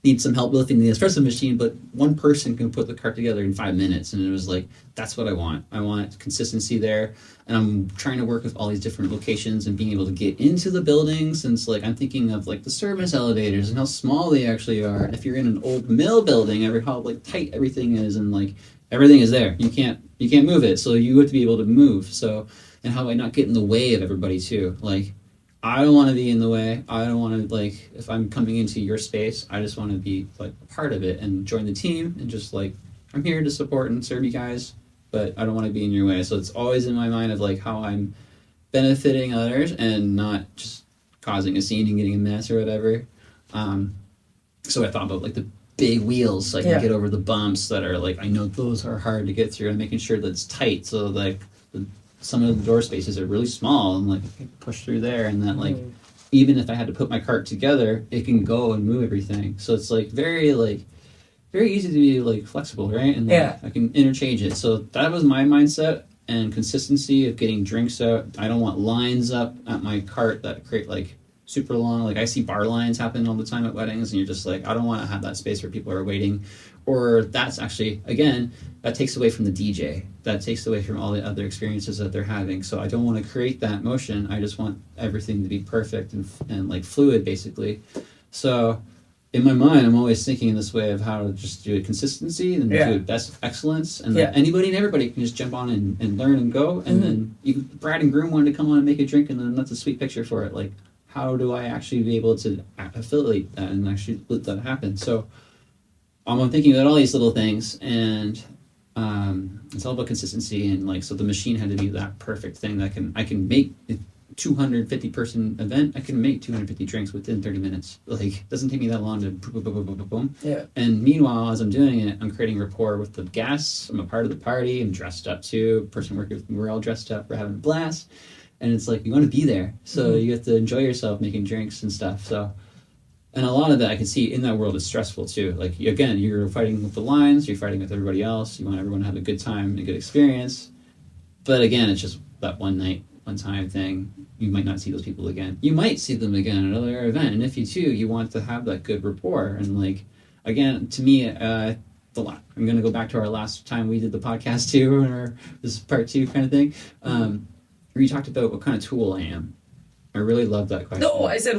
Need some help lifting the espresso machine, but one person can put the cart together in 5 minutes. And it was like, that's what I want. I want consistency there. And I'm trying to work with all these different locations and being able to get into the buildings. Since like, I'm thinking of like the service elevators and how small they actually are. And if you're in an old mill building, how like tight everything is, and like everything is there. You can't move it. So you have to be able to move. So, and how I not get in the way of everybody too. Like, I don't want to be in the way. I don't want to, like, if I'm coming into your space, I just want to be, like, a part of it and join the team and just, like, I'm here to support and serve you guys, but I don't want to be in your way. So it's always in my mind of, like, how I'm benefiting others and not just causing a scene and getting a mess or whatever. So I thought about, like, the big wheels so I can get over the bumps that are, like, I know those are hard to get through, and making sure that it's tight so, like, some of the door spaces are really small and, like, I can push through there, and that, like, even if I had to put my cart together, it can go and move everything. So it's, like, very easy to be, like, flexible, right? And like, I can interchange it. So that was my mindset, and consistency of getting drinks out. I don't want lines up at my cart that create, like, super long. Like, I see bar lines happen all the time at weddings, and you're just like, I don't want to have that space where people are waiting. Or that's actually, again, that takes away from the DJ. That takes away from all the other experiences that they're having. So I don't want to create that motion. I just want everything to be perfect and like fluid, basically. So in my mind, I'm always thinking in this way of how to just do it consistency and do it best excellence, and then anybody and everybody can just jump on and learn and go. And then even bride and groom wanted to come on and make a drink, and then that's a sweet picture for it. Like, how do I actually be able to affiliate that and actually let that happen? So I'm thinking about all these little things, and it's all about consistency. And, like, so the machine had to be that perfect thing that I can make a 250 person event. I can make 250 drinks within 30 minutes. Like, it doesn't take me that long to boom, boom, boom, boom, boom, boom. Yeah. And meanwhile, as I'm doing it, I'm creating rapport with the guests. I'm a part of the party. I'm dressed up too. Person working with me, we're all dressed up. We're having a blast. And it's like, you want to be there. So you have to enjoy yourself making drinks and stuff. So, and a lot of that I can see in that world is stressful too. Like, again, you're fighting with the lines, you're fighting with everybody else. You want everyone to have a good time and a good experience. But again, it's just that one night, one time thing. You might not see those people again. You might see them again at another event. And if you do, you want to have that good rapport. And, like, again, to me, I'm going to go back to our last time we did the podcast too, or this part 2 kind of thing. Where you talked about what kind of tool I am. I really love that question. No, I said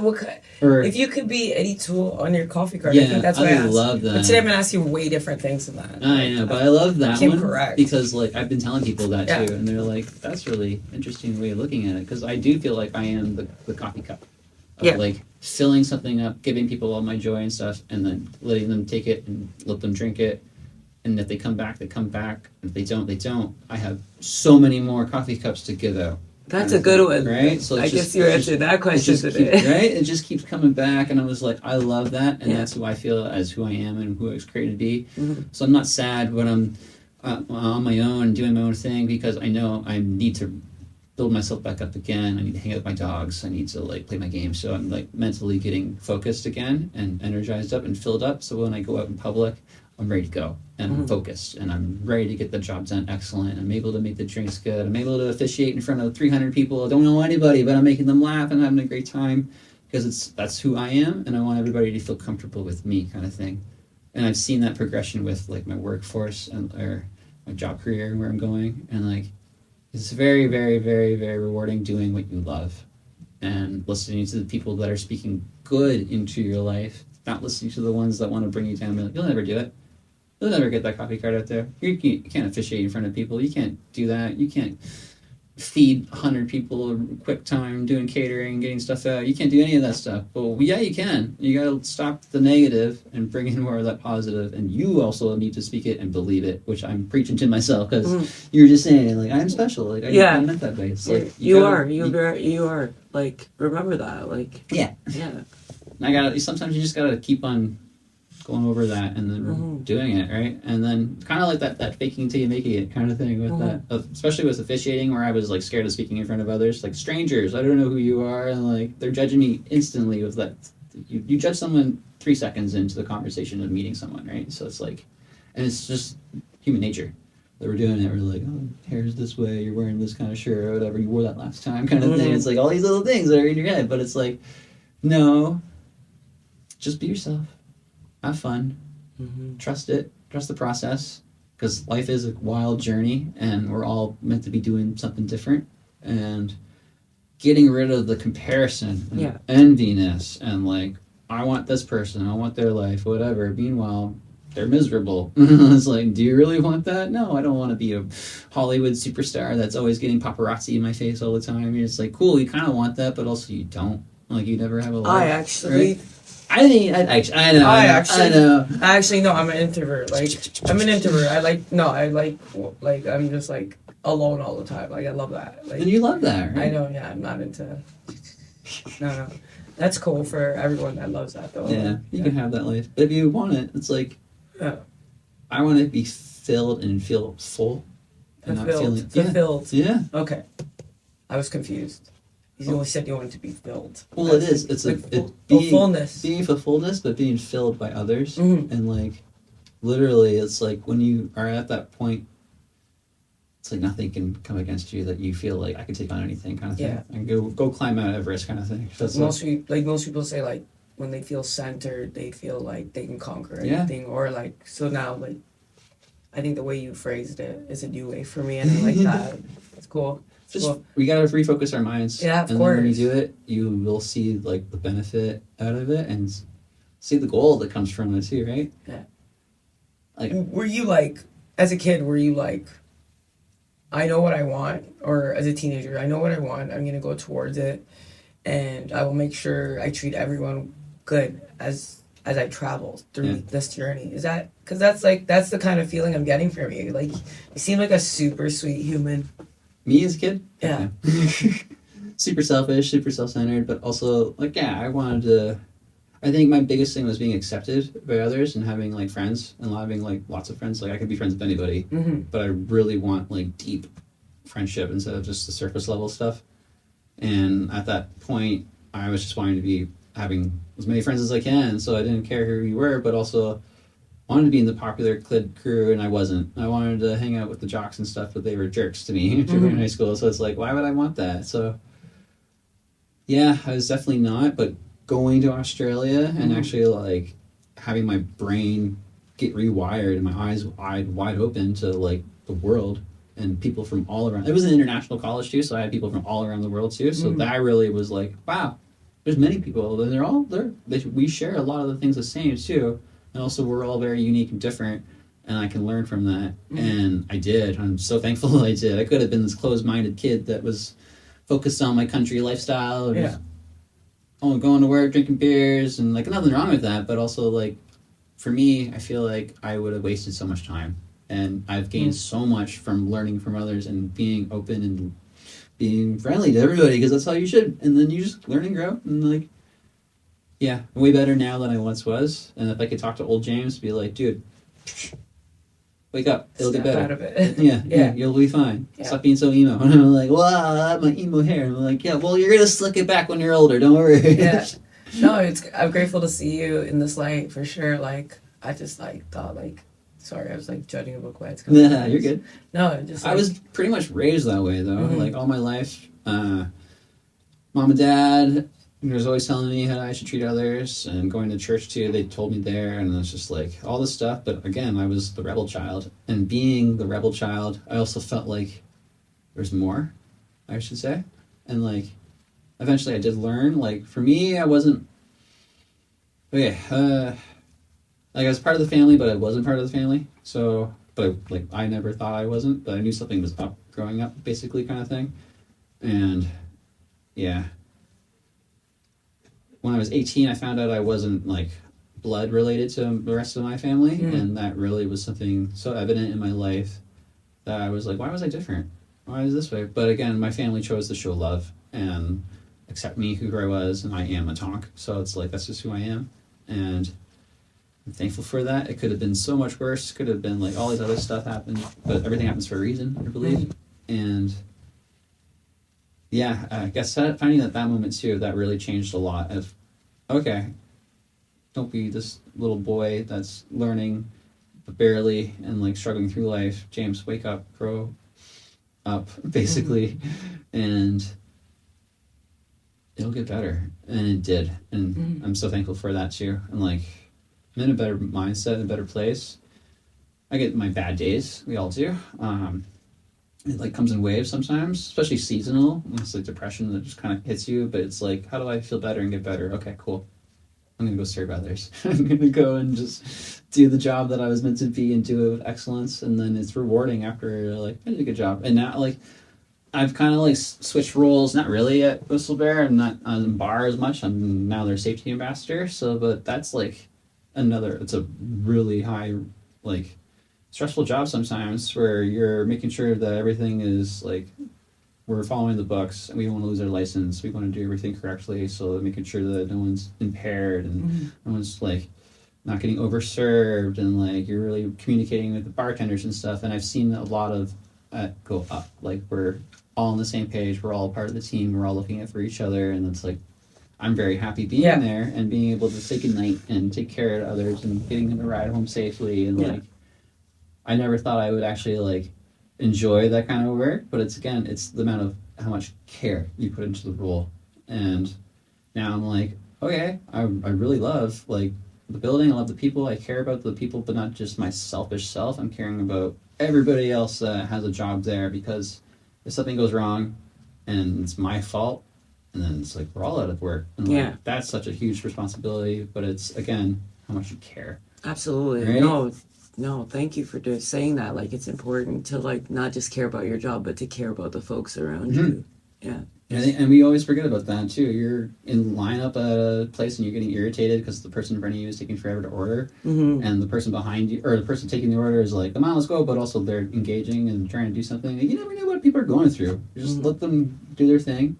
if you could be any tool on your coffee cart. Yeah, I think that's what I asked. Love that. But today I'm going to ask you way different things than that. I know, but I love that one. Correct. Because, like, I've been telling people that too, and they're like, that's really interesting way of looking at it. Because I do feel like I am the coffee cup. Of, like, filling something up, giving people all my joy and stuff, and then letting them take it and let them drink it. And if they come back, they come back. If they don't, they don't. I have so many more coffee cups to give out. That's a good one, right? So I guess you answered that question today, right? It just keeps coming back, and I was like, I love that, and that's who I feel as who I am and who I was created to be. So I'm not sad when I'm on my own doing my own thing, because I know I need to build myself back up again. I need to hang out with my dogs. I need to, like, play my game. So I'm, like, mentally getting focused again and energized up and filled up. So when I go out in public, I'm ready to go, and I'm focused, and I'm ready to get the job done excellent. I'm able to make the drinks good. I'm able to officiate in front of 300 people. I don't know anybody, but I'm making them laugh and having a great time, because that's who I am, and I want everybody to feel comfortable with me, kind of thing. And I've seen that progression with, like, my workforce or my job career and where I'm going, and, like, it's very, very, very, very rewarding doing what you love and listening to the people that are speaking good into your life, not listening to the ones that want to bring you down and be like, you'll never do it. You'll never get that coffee cart out there. You can't officiate in front of people. You can't do that. You can't feed 100 people a quick time doing catering, getting stuff out. You can't do any of that stuff. Well, yeah, you can. You got to stop the negative and bring in more of that positive. And you also need to speak it and believe it, which I'm preaching to myself, because you were just saying, like, I'm special. Like, I meant that way. It's like, you are. Like, remember that. Like, yeah. And sometimes you just got to keep on going over that and then doing it, right? And then kind of like that faking till you making it kind of thing with that, especially with officiating, where I was, like, scared of speaking in front of others, like strangers. I don't know who you are, and, like, they're judging me instantly with that. You judge someone 3 seconds into the conversation of meeting someone, right? So it's like, and it's just human nature that we're doing it. We're like, oh, hair's this way, you're wearing this kind of shirt or whatever, you wore that last time, kind of thing. It's like all these little things that are in your head, but it's like, no, just be yourself. Have fun. Trust it. Trust the process. Because life is a wild journey, and we're all meant to be doing something different. And getting rid of the comparison and enviness and, like, I want this person, I want their life, whatever. Meanwhile, they're miserable. It's like, do you really want that? No, I don't want to be a Hollywood superstar that's always getting paparazzi in my face all the time. It's like, cool, you kind of want that, but also you don't. Like, you never have a life. I actually... Right? I know. Actually, no, I'm an introvert. Like, I'm an introvert. I'm just, like, alone all the time. Like, I love that. Like, and you love that, right? I know, yeah, I'm not into... No. That's cool for everyone that loves that, though. Yeah, you can have that life. But if you want it, it's like... Yeah. I want to be filled and feel full. And Fulfilled. Yeah. Okay. I was confused. You only said you wanted to be filled. Well, it is. It's fullness. Being for fullness, but being filled by others. Mm-hmm. And, like, literally, it's like when you are at that point, it's like nothing can come against you that you feel like I can take on anything kind of thing. Yeah. And go climb Mount Everest kind of thing. So most people say, like, when they feel centered, they feel like they can conquer anything. Or, like, so now, like, I think the way you phrased it is a new way for me, and I like that. It's cool. We gotta refocus our minds. Yeah, of course. And then when you do it, you will see like the benefit out of it and see the goal that comes from it too, right? Yeah. Like, were you like, as a kid, I know what I want, or as a teenager, I know what I want. I'm gonna go towards it, and I will make sure I treat everyone good as I travel through this journey. Is that because that's the kind of feeling I'm getting from you? Like, you seem like a super sweet human. Me as a kid? Yeah. Super selfish, super self-centered, but also, like, I think my biggest thing was being accepted by others and having, like, friends and having, like, lots of friends. Like, I could be friends with anybody, but I really want, like, deep friendship instead of just the surface level stuff. And at that point, I was just wanting to be having as many friends as I can, so I didn't care who you were, but also wanted to be in the popular kid crew, and I wasn't. I wanted to hang out with the jocks and stuff, but they were jerks to me in high school, so it's like, why would I want that? So, yeah, I was definitely not, but going to Australia and actually, like, having my brain get rewired and my eyes wide open to, like, the world and people from all around. It was an international college, too, so I had people from all around the world, too, so that really was like, wow, there's many people, and we share a lot of the things the same, too. And also, we're all very unique and different, and I can learn from that. And I did. I'm so thankful I did. I could have been this closed-minded kid that was focused on my country lifestyle, or just going to work, drinking beers, and, like, nothing wrong with that. But also, like, for me, I feel like I would have wasted so much time. And I've gained so much from learning from others and being open and being friendly to everybody, because that's how you should. And then you just learn and grow, and, like, yeah, way better now than I once was. And if I could talk to old James, be like, dude, wake up. It'll get better. Out of it. Yeah, you'll be fine. Yeah. Stop being so emo. And I'm like, wow, I have my emo hair. And I'm like, yeah, well, you're going to slick it back when you're older. Don't worry. Yeah. No, I'm grateful to see you in this light, for sure. Like, I just, like, thought, like, sorry, I was, like, judging a book by its cover. Yeah, you're good. No, just, like, I was pretty much raised that way, though. Like, all my life. Mom and Dad... He was always telling me how I should treat others, and going to church too. They told me there, and it's just like all this stuff. But again, I was the rebel child, and being the rebel child, I also felt like there's more, I should say. And like, eventually, I did learn. Like for me, I wasn't like I was part of the family, but I wasn't part of the family. So, but like I never thought I wasn't, but I knew something was up growing up, basically, kind of thing. And yeah. When I was 18, I found out I wasn't, like, blood related to the rest of my family, and that really was something so evident in my life that I was like, why was I different? Why is this way? But again, my family chose to show love and accept me who I was, and I am a Toonk, so it's like, that's just who I am, and I'm thankful for that. It could have been so much worse, could have been, like, all this other stuff happened, but everything happens for a reason, I believe, and... yeah, I guess finding that moment too, that really changed a lot of, okay, don't be this little boy that's learning but barely and like struggling through life. James, wake up, grow up, basically, and it'll get better. And it did. And I'm so thankful for that too. And like, I'm in a better mindset, in a better place. I get my bad days. We all do. It like comes in waves sometimes, especially seasonal. It's like depression that just kind of hits you, but it's like, how do I feel better and get better? Okay, cool. I'm gonna go serve others. I'm gonna go and just do the job that I was meant to be and do it with excellence, and then it's rewarding after like I did a good job. And now like I've kind of like switched roles, not really at Whistle Bear. I'm not on bar as much. I'm now their safety ambassador. So, but that's like it's a really high, like stressful job sometimes where you're making sure that everything is like, we're following the books and we don't want to lose our license. We want to do everything correctly. So making sure that no one's impaired and no one's like not getting overserved, and like you're really communicating with the bartenders and stuff. And I've seen a lot of go up. Like we're all on the same page. We're all part of the team. We're all looking out for each other, and it's like I'm very happy being there and being able to say goodnight and take care of others and getting them to ride home safely. And like I never thought I would actually like enjoy that kind of work, but it's the amount of how much care you put into the role. And now I'm like, okay, I really love like the building. I love the people. I care about the people, but not just my selfish self. I'm caring about everybody else that has a job there, because if something goes wrong and it's my fault, and then it's like we're all out of work, and like, that's such a huge responsibility. But it's again how much you care. Absolutely. Right? No, thank you for just saying that. Like, it's important to like not just care about your job, but to care about the folks around you. Yeah. And we always forget about that too. You're in line up at a place and you're getting irritated because the person in front of you is taking forever to order, and the person behind you or the person taking the order is like, "Come on, let's go," but also they're engaging and trying to do something. You never know what people are going through. You just let them do their thing.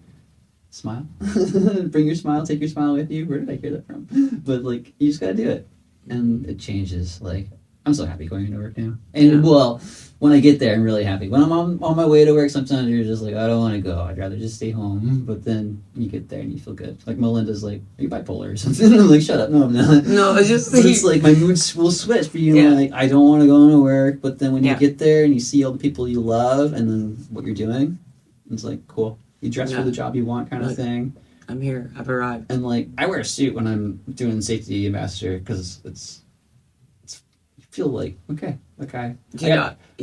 Smile, bring your smile, take your smile with you. Where did I hear that from? But like, you just gotta do it, and it changes. Like, I'm so happy going to work now. And well, when I get there, I'm really happy. When I'm on my way to work, sometimes you're just like, I don't want to go. I'd rather just stay home. But then you get there and you feel good. Like Melinda's like, are you bipolar or something? I'm like, shut up. No, I'm not. No, it's just... But it's like my mood will switch for you. Like, I don't want to go into work. But then when you get there and you see all the people you love and then what you're doing, it's like, cool. You dress for the job you want kind of thing. I'm here. I've arrived. And like, I wear a suit when I'm doing safety ambassador because it's feel like okay. You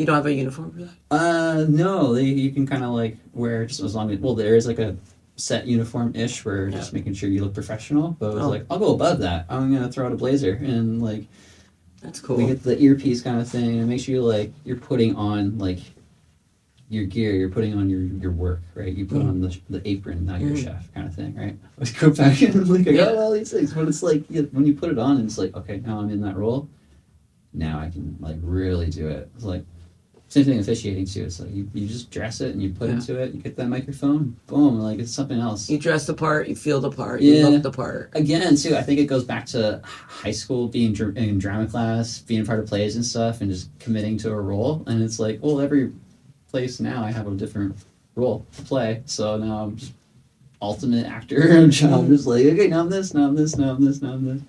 don't have a uniform for that? No. You can kind of like wear just as long as there is like a set uniform ish where just making sure you look professional. But it was like I'll go above that. I'm gonna throw out a blazer and like that's cool. We get the earpiece kind of thing and make sure you're putting on like your gear. You're putting on your work, right? You put on the apron, not your chef kind of thing, right? Let's go back and like I got all these things, but it's like when you put it on, and it's like okay, now I'm in that role. Now I can like really do it. It's like same thing officiating too. It's like you just dress it and you put into it. You get that microphone, boom, like it's something else. You dress the part, you feel the part, you look the part. Again, too, I think it goes back to high school, being in drama class, being part of plays and stuff, and just committing to a role. And it's like, well, every place now I have a different role to play. So now I'm just ultimate actor job. Just like, okay, now I'm this, now I'm this, now I'm this, now I'm this.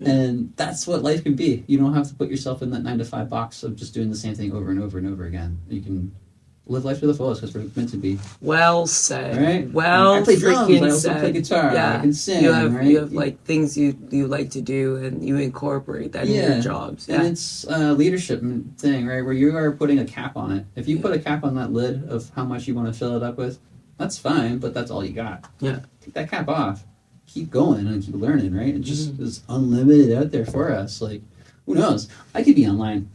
And that's what life can be. You don't have to put yourself in that 9-to-5 box of just doing the same thing over and over and over again. You can live life to the fullest because we're meant to be. Well said. Right? Well, I play drums. I also said. play guitar. I can sing. You have like things you like to do, and you incorporate that in your jobs. Yeah. And it's a leadership thing, right? Where you are putting a cap on it. If you put a cap on that lid of how much you want to fill it up with, that's fine, but that's all you got. Yeah. Take that cap off. Keep going and keep learning, right? It just is unlimited out there for us. Like, who knows? I could be online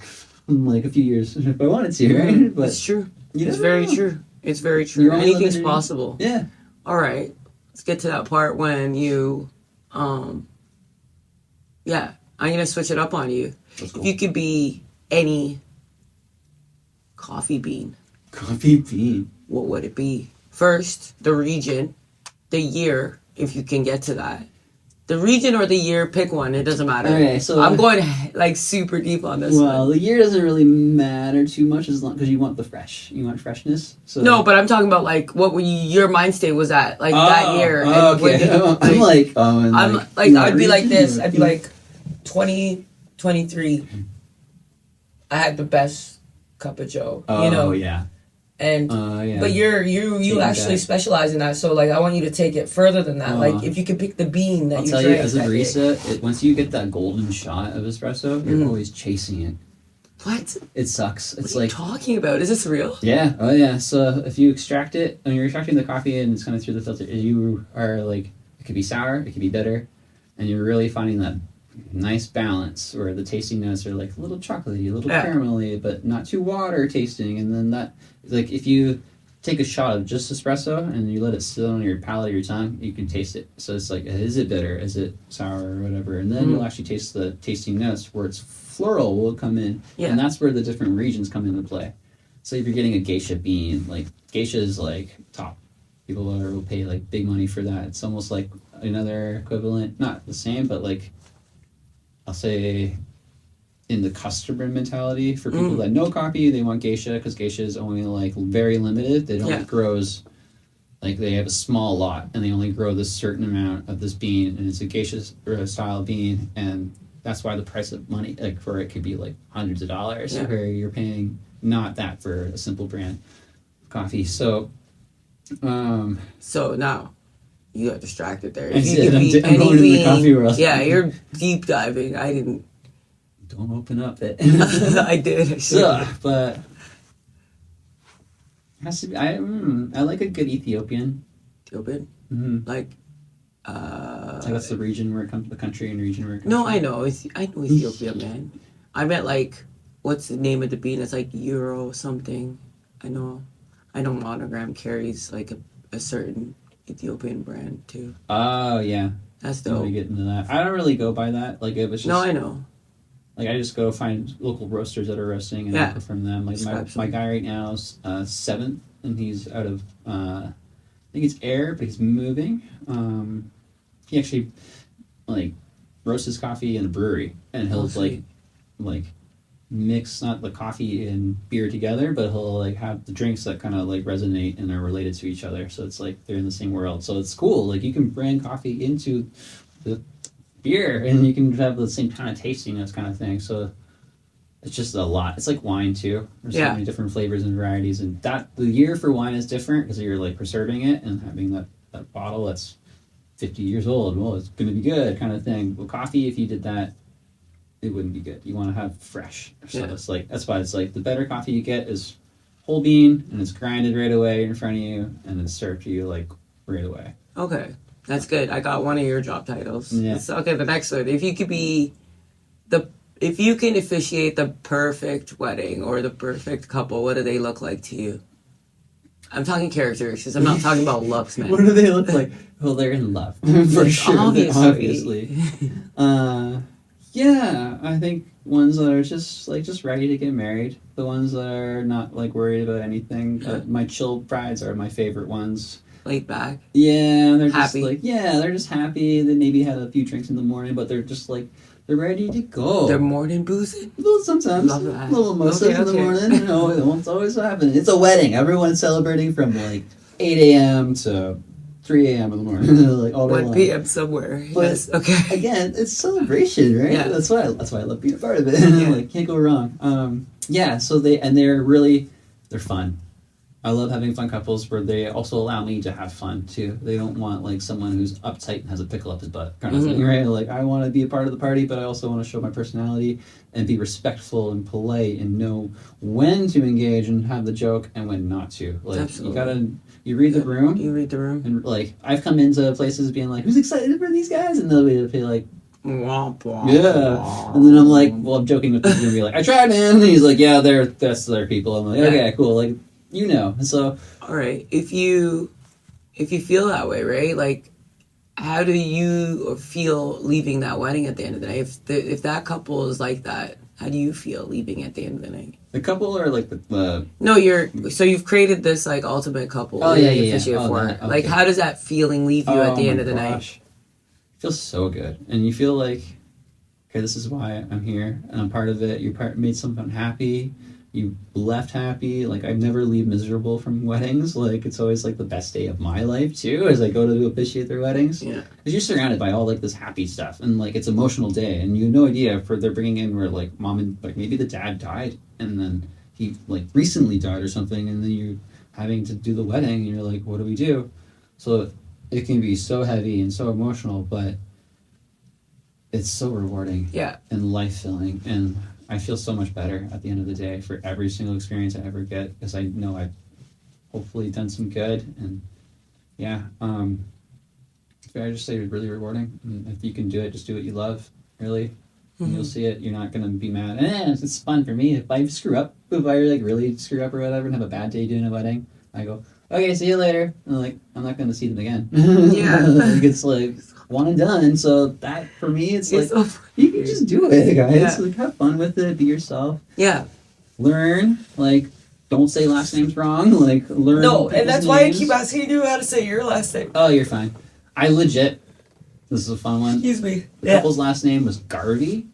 in like a few years if I wanted to, right? But it's true. It's very true. It's very true. Anything's possible. Yeah. All right. Let's get to that part when you, I'm gonna switch it up on you. Cool. If you could be any coffee bean. Coffee bean. What would it be? First, the region, the year. If you can get to that. The region or the year, pick one. It doesn't matter. Okay, so I'm going like super deep on this. Well, the year doesn't really matter too much as long because you want the fresh. You want freshness. So no, but I'm talking about like what your mind state was at like that year. Okay. I'd be like this. I'd be like 2023. I had the best cup of Joe. Oh yeah. And but you actually specialize in that, so like I want you to take it further than that. Like if you could pick the bean that I'll tell you as a barista, once you get that golden shot of espresso, you're always chasing it. What? It sucks. It's what are you talking about? Is this real? Yeah. Oh yeah. So if you extract it, and you're extracting the coffee and it's coming through the filter, you are like it could be sour, it could be bitter. and you're really finding that nice balance where the tasting notes are like a little chocolatey, a little caramelly, but not too water tasting. And then that, like, if you take a shot of just espresso and you let it sit on your palate or your tongue, you can taste it. So it's like, is it bitter? Is it sour or whatever? And then you'll actually taste the tasting notes where it's floral will come in. Yeah. And that's where the different regions come into play. So if you're getting a geisha bean, like geisha is like top. People will pay like big money for that. It's almost like another equivalent, not the same, but like I'll say in the customer mentality for people that know coffee, they want geisha because geisha is only like very limited. They don't grows, like they have a small lot and they only grow this certain amount of this bean, and it's a geisha style bean, and that's why the price of money like for it could be like hundreds of dollars, where you're paying not that for a simple brand coffee. So now you got distracted there. I'm going to the coffee world. Yeah, you're deep diving. I didn't. Don't open up it. I did. But it has to be. I like a good Ethiopian. Ethiopian, like that's the region where it comes. The country and region where it comes. No, from. I know Ethiopia, man. I meant like, what's the name of the bean? It's like Euro something. I know Monogram carries like a certain Ethiopian brand too. Oh yeah, that's dope. Get into that. I don't really go by that. Like it was just. No, I know. Like I just go find local roasters that are roasting and order from them. Like my guy right now is 7th, and he's out of I think it's Air, but he's moving. He actually like roasts his coffee in a brewery, and he'll like mix not the coffee and beer together, but he'll like have the drinks that kind of like resonate and are related to each other. So it's like they're in the same world. So it's cool. Like you can bring coffee into the beer and you can have the same kind of tasting, that kind of thing. So it's just a lot. It's like wine too. There's so many different flavors and varieties, and that the year for wine is different because you're like preserving it and having that bottle that's 50 years old. Well, it's going to be good kind of thing. Well, coffee, if you did that, it wouldn't be good. You want to have fresh. So it's like, that's why it's like the better coffee you get is whole bean, and it's grinded right away in front of you, and it's served to you like right away. Okay, that's good. I got one of your job titles. Yeah. Okay, the next one. If you can officiate the perfect wedding or the perfect couple, what do they look like to you? I'm talking characteristics. I'm not talking about looks, man. What do they look like? Well, they're in love for sure. Obviously. Yeah, I think ones that are just ready to get married. The ones that are not like worried about anything. My chill brides are my favorite ones. Laid back. Yeah, they're happy. They're just happy. They maybe had a few drinks in the morning, but they're just like they're ready to go. They're morning boozing. Well, sometimes a little mimosas in the morning. You know, it won't always happen. It's a wedding. Everyone's celebrating from like 8 a.m. to 3 a.m. in the morning, like all day 1 p.m. somewhere. But yes, okay. Again, it's celebration, right? Yeah. That's why I love being a part of it. Like can't go wrong. So they're fun. I love having fun couples where they also allow me to have fun too. They don't want like someone who's uptight and has a pickle up his butt kind of thing, right? Like I want to be a part of the party, but I also want to show my personality and be respectful and polite and know when to engage and have the joke and when not to. Like absolutely. You read the room. You read the room. And like I've come into places being like, who's excited for these guys? And they'll be like, womp, womp, yeah. womp. And then I'm like, well, I'm joking with them and be like, I tried, man. And he's like, yeah, that's their people. I'm like, okay, cool. Like, you know. So all right. If you feel that way, right? Like, how do you feel leaving that wedding at the end of the night? If that couple is like that, how do you feel leaving at the end of the night? The couple are like the No, you've created this like ultimate couple. Oh yeah. Okay. Like, how does that feeling leave you at the end of the night? It feels so good, and you feel like, okay, this is why I'm here, and I'm part of it. Made someone happy. You left happy. Like I never leave miserable from weddings. Like it's always like the best day of my life too, as I go to officiate their weddings. Yeah, because you're surrounded by all like this happy stuff, and like it's emotional day, and you have no idea if they're bringing in where like mom and like maybe the dad died, and then he like recently died or something, and then you're having to do the wedding, and you're like, what do we do? So it can be so heavy and so emotional, but it's so rewarding. Yeah, and life filling and. I feel so much better at the end of the day for every single experience I ever get because I know I've hopefully done some good and I just say really rewarding. And if you can do it, just do what you love, really. And you'll see it. You're not going to be mad. It's fun for me. If I screw up, if I like really screw up or whatever and have a bad day doing a wedding, I go, okay, see you later. I'm like, I'm not going to see them again. Yeah. Like, it's like one and done. So that, for me, it's like, you can just do it, guys. Yeah. Like, have fun with it. Be yourself. Yeah. Learn. Like, don't say last names wrong. Like, learn. No, and that's why I keep asking you how to say your last name. Oh, you're fine. I legit, this is a fun one. Excuse me. The couple's last name was Garvey.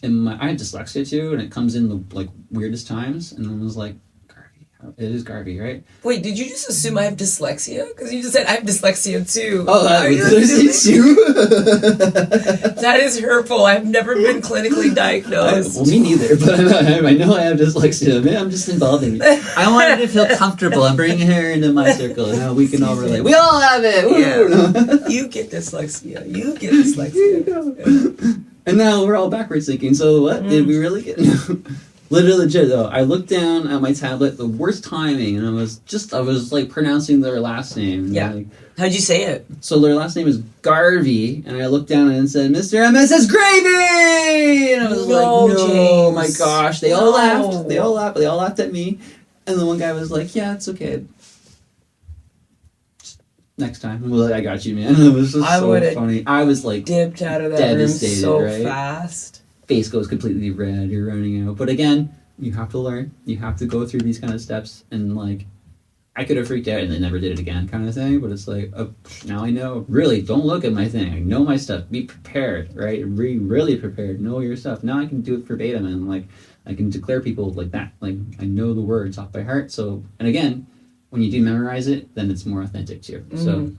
And I had dyslexia too, and it comes in the like weirdest times. And I was like, Garvey. It is Garvey, right? Wait, did you just assume I have dyslexia? Because you just said I have dyslexia too. Oh, dyslexia too? That is hurtful. I've never been clinically diagnosed. Well, me neither, but I know I have dyslexia. Man, I'm just involving you. I wanted to feel comfortable. I'm bringing her into my circle, and now we can all relate. We all have it. Yeah. You get dyslexia. You get dyslexia. And now we're all backwards thinking. So what? Did we really get? Literally legit though. I looked down at my tablet, the worst timing, and I was like pronouncing their last name. Yeah. Like, how'd you say it? So their last name is Garvey, and I looked down and it said, Mr. MSS Gravy! And I was no, James. My gosh. They all laughed. They all laughed at me. And the one guy was like, yeah, it's okay. Next time. Well, I got you, man. It was just so funny. I was like dipped out of that devastated, room so right? fast. Face goes completely red. You're running out. But again, you have to learn. You have to go through these kind of steps. And like, I could have freaked out and then never did it again kind of thing. But it's like, now I know. Really, don't look at my thing. I know my stuff. Be prepared, right? Be really prepared. Know your stuff. Now I can do it verbatim. And like, I can declare people like that. Like, I know the words off by heart. So, and again, when you do memorize it, then it's more authentic too. So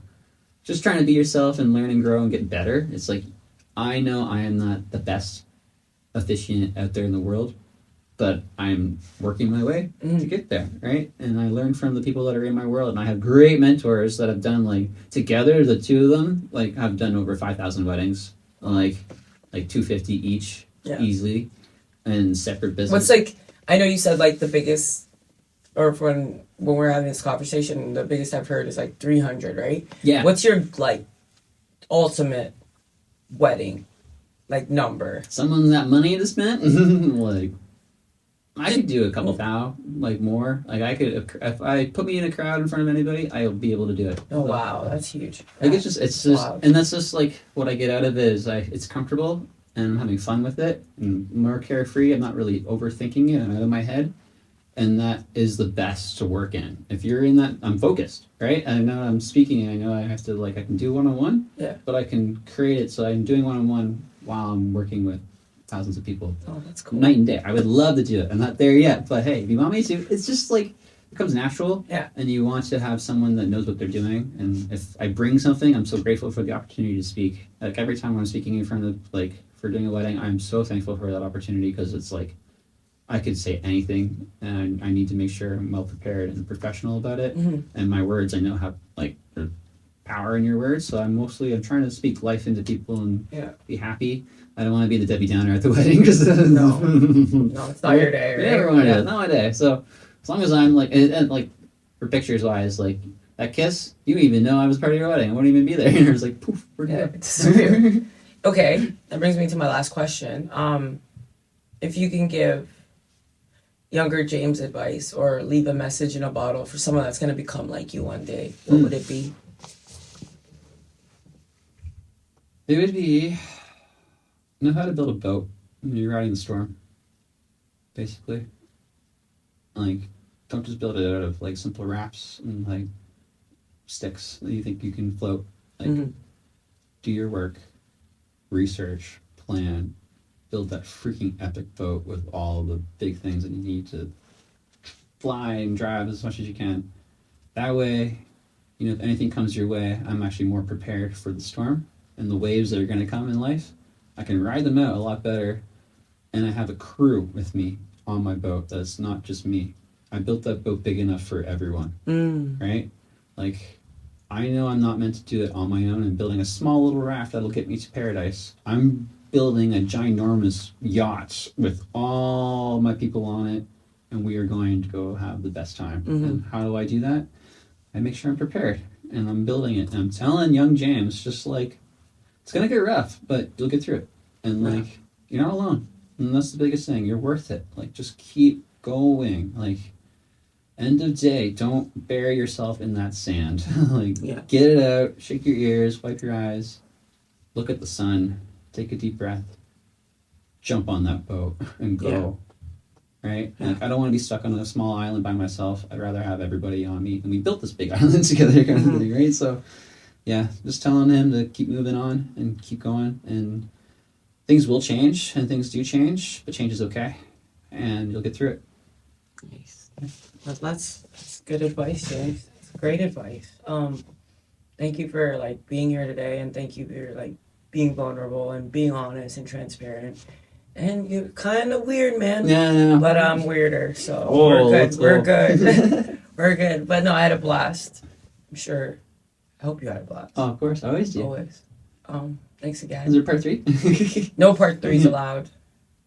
just trying to be yourself and learn and grow and get better. It's like, I know I am not the best officiant out there in the world, but I'm working my way to get there, right? And I learn from the people that are in my world. And I have great mentors that have done, like, together, the two of them, like, have done over 5,000 weddings, like 250 each, easily, and separate business. What's, like, I know you said, like, the biggest, or when we're having this conversation, the biggest I've heard is, like, 300, right? Yeah. What's your, like, ultimate wedding, like, number? Someone that money to spend? Like, I could do a couple thou, like, more. Like, I could, if I put me in a crowd in front of anybody, I'll be able to do it. Oh, wow, that's huge. Like, it's just, and that's just, like, what I get out of it is it's comfortable, and I'm having fun with it, and more carefree. I'm not really overthinking it. I'm out of my head. And that is the best to work in. If you're in that, I'm focused, right? I know I'm speaking, and I know I have to, like, I can do one-on-one, but I can create it so I'm doing one-on-one while I'm working with thousands of people. Oh, that's cool. Night and day. I would love to do it. I'm not there yet, but hey, if you want me to, it's just like, it comes natural. Yeah. And you want to have someone that knows what they're doing. And if I bring something, I'm so grateful for the opportunity to speak. Like, every time I'm speaking in front of, like, for doing a wedding, I'm so thankful for that opportunity, because it's like, I could say anything, and I need to make sure I'm well prepared and professional about it. And my words, I know have, like, the power in your words, so I'm trying to speak life into people and be happy. I don't want to be the Debbie Downer at the wedding, because no, it's not your day, right? Everyone is, not my day. So as long as I'm like, and like, for pictures wise, like, that kiss, you even know I was part of your wedding. I won't even be there. And it was like, poof, we're good. It's so weird. Okay, that brings me to my last question. If you can give younger James advice, or leave a message in a bottle for someone that's going to become like you one day, what would it be? It would be, know how to build a boat when you're riding the storm, basically. Like, don't just build it out of, like, simple wraps and, like, sticks that you think you can float. Like, do your work, research, plan, build that freaking epic boat with all the big things that you need to fly and drive as much as you can. That way, you know, if anything comes your way, I'm actually more prepared for the storm and the waves that are going to come in life. I can ride them out a lot better, and I have a crew with me on my boat that's not just me. I built that boat big enough for everyone, right? Like, I know I'm not meant to do it on my own and building a small little raft that'll get me to paradise. I'm building a ginormous yacht with all my people on it, and we are going to go have the best time. And how do I do that? I make sure I'm prepared. and I'm building it. And I'm telling young James, just like, it's going to get rough, but you'll get through it. And like, you're not alone. And that's the biggest thing. You're worth it. Like, just keep going. Like, end of day, don't bury yourself in that sand. Like, get it out, shake your ears, wipe your eyes, look at the sun, take a deep breath, jump on that boat and go. Right? And like, I don't want to be stuck on a small island by myself. I'd rather have everybody on me. And we built this big island together, kind of thing, right? So, yeah, just telling him to keep moving on and keep going. And things will change, and things do change, but change is okay. And you'll get through it. Nice. That's good advice, James. That's great advice. Thank you for like being here today, and thank you for like being vulnerable and being honest and transparent. And you're kind of weird, man. Yeah. But I'm weirder, so we're good. We're good. We're good. But no, I had a blast. I'm sure. I hope you had a blast. Oh, of course. I always do. Always. Thanks again. Is there part 3? No part 3's allowed.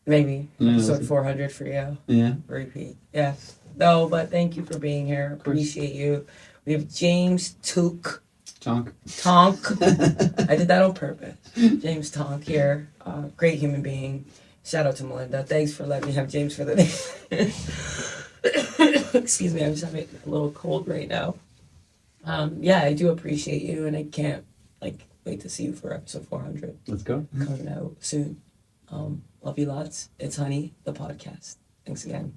Maybe. No, Episode 400 for you. Yeah. Repeat. Yes. No, but thank you for being here. Appreciate you. We have James Toonk. Toonk. I did that on purpose. James Toonk here. Great human being. Shout out to Melinda. Thanks for letting me have James for the day. Excuse me, I'm just having a little cold right now. Yeah, I do appreciate you, and I can't wait to see you for episode 400. Let's go. Coming out soon. Love you lots. It's Honey, the podcast. Thanks again.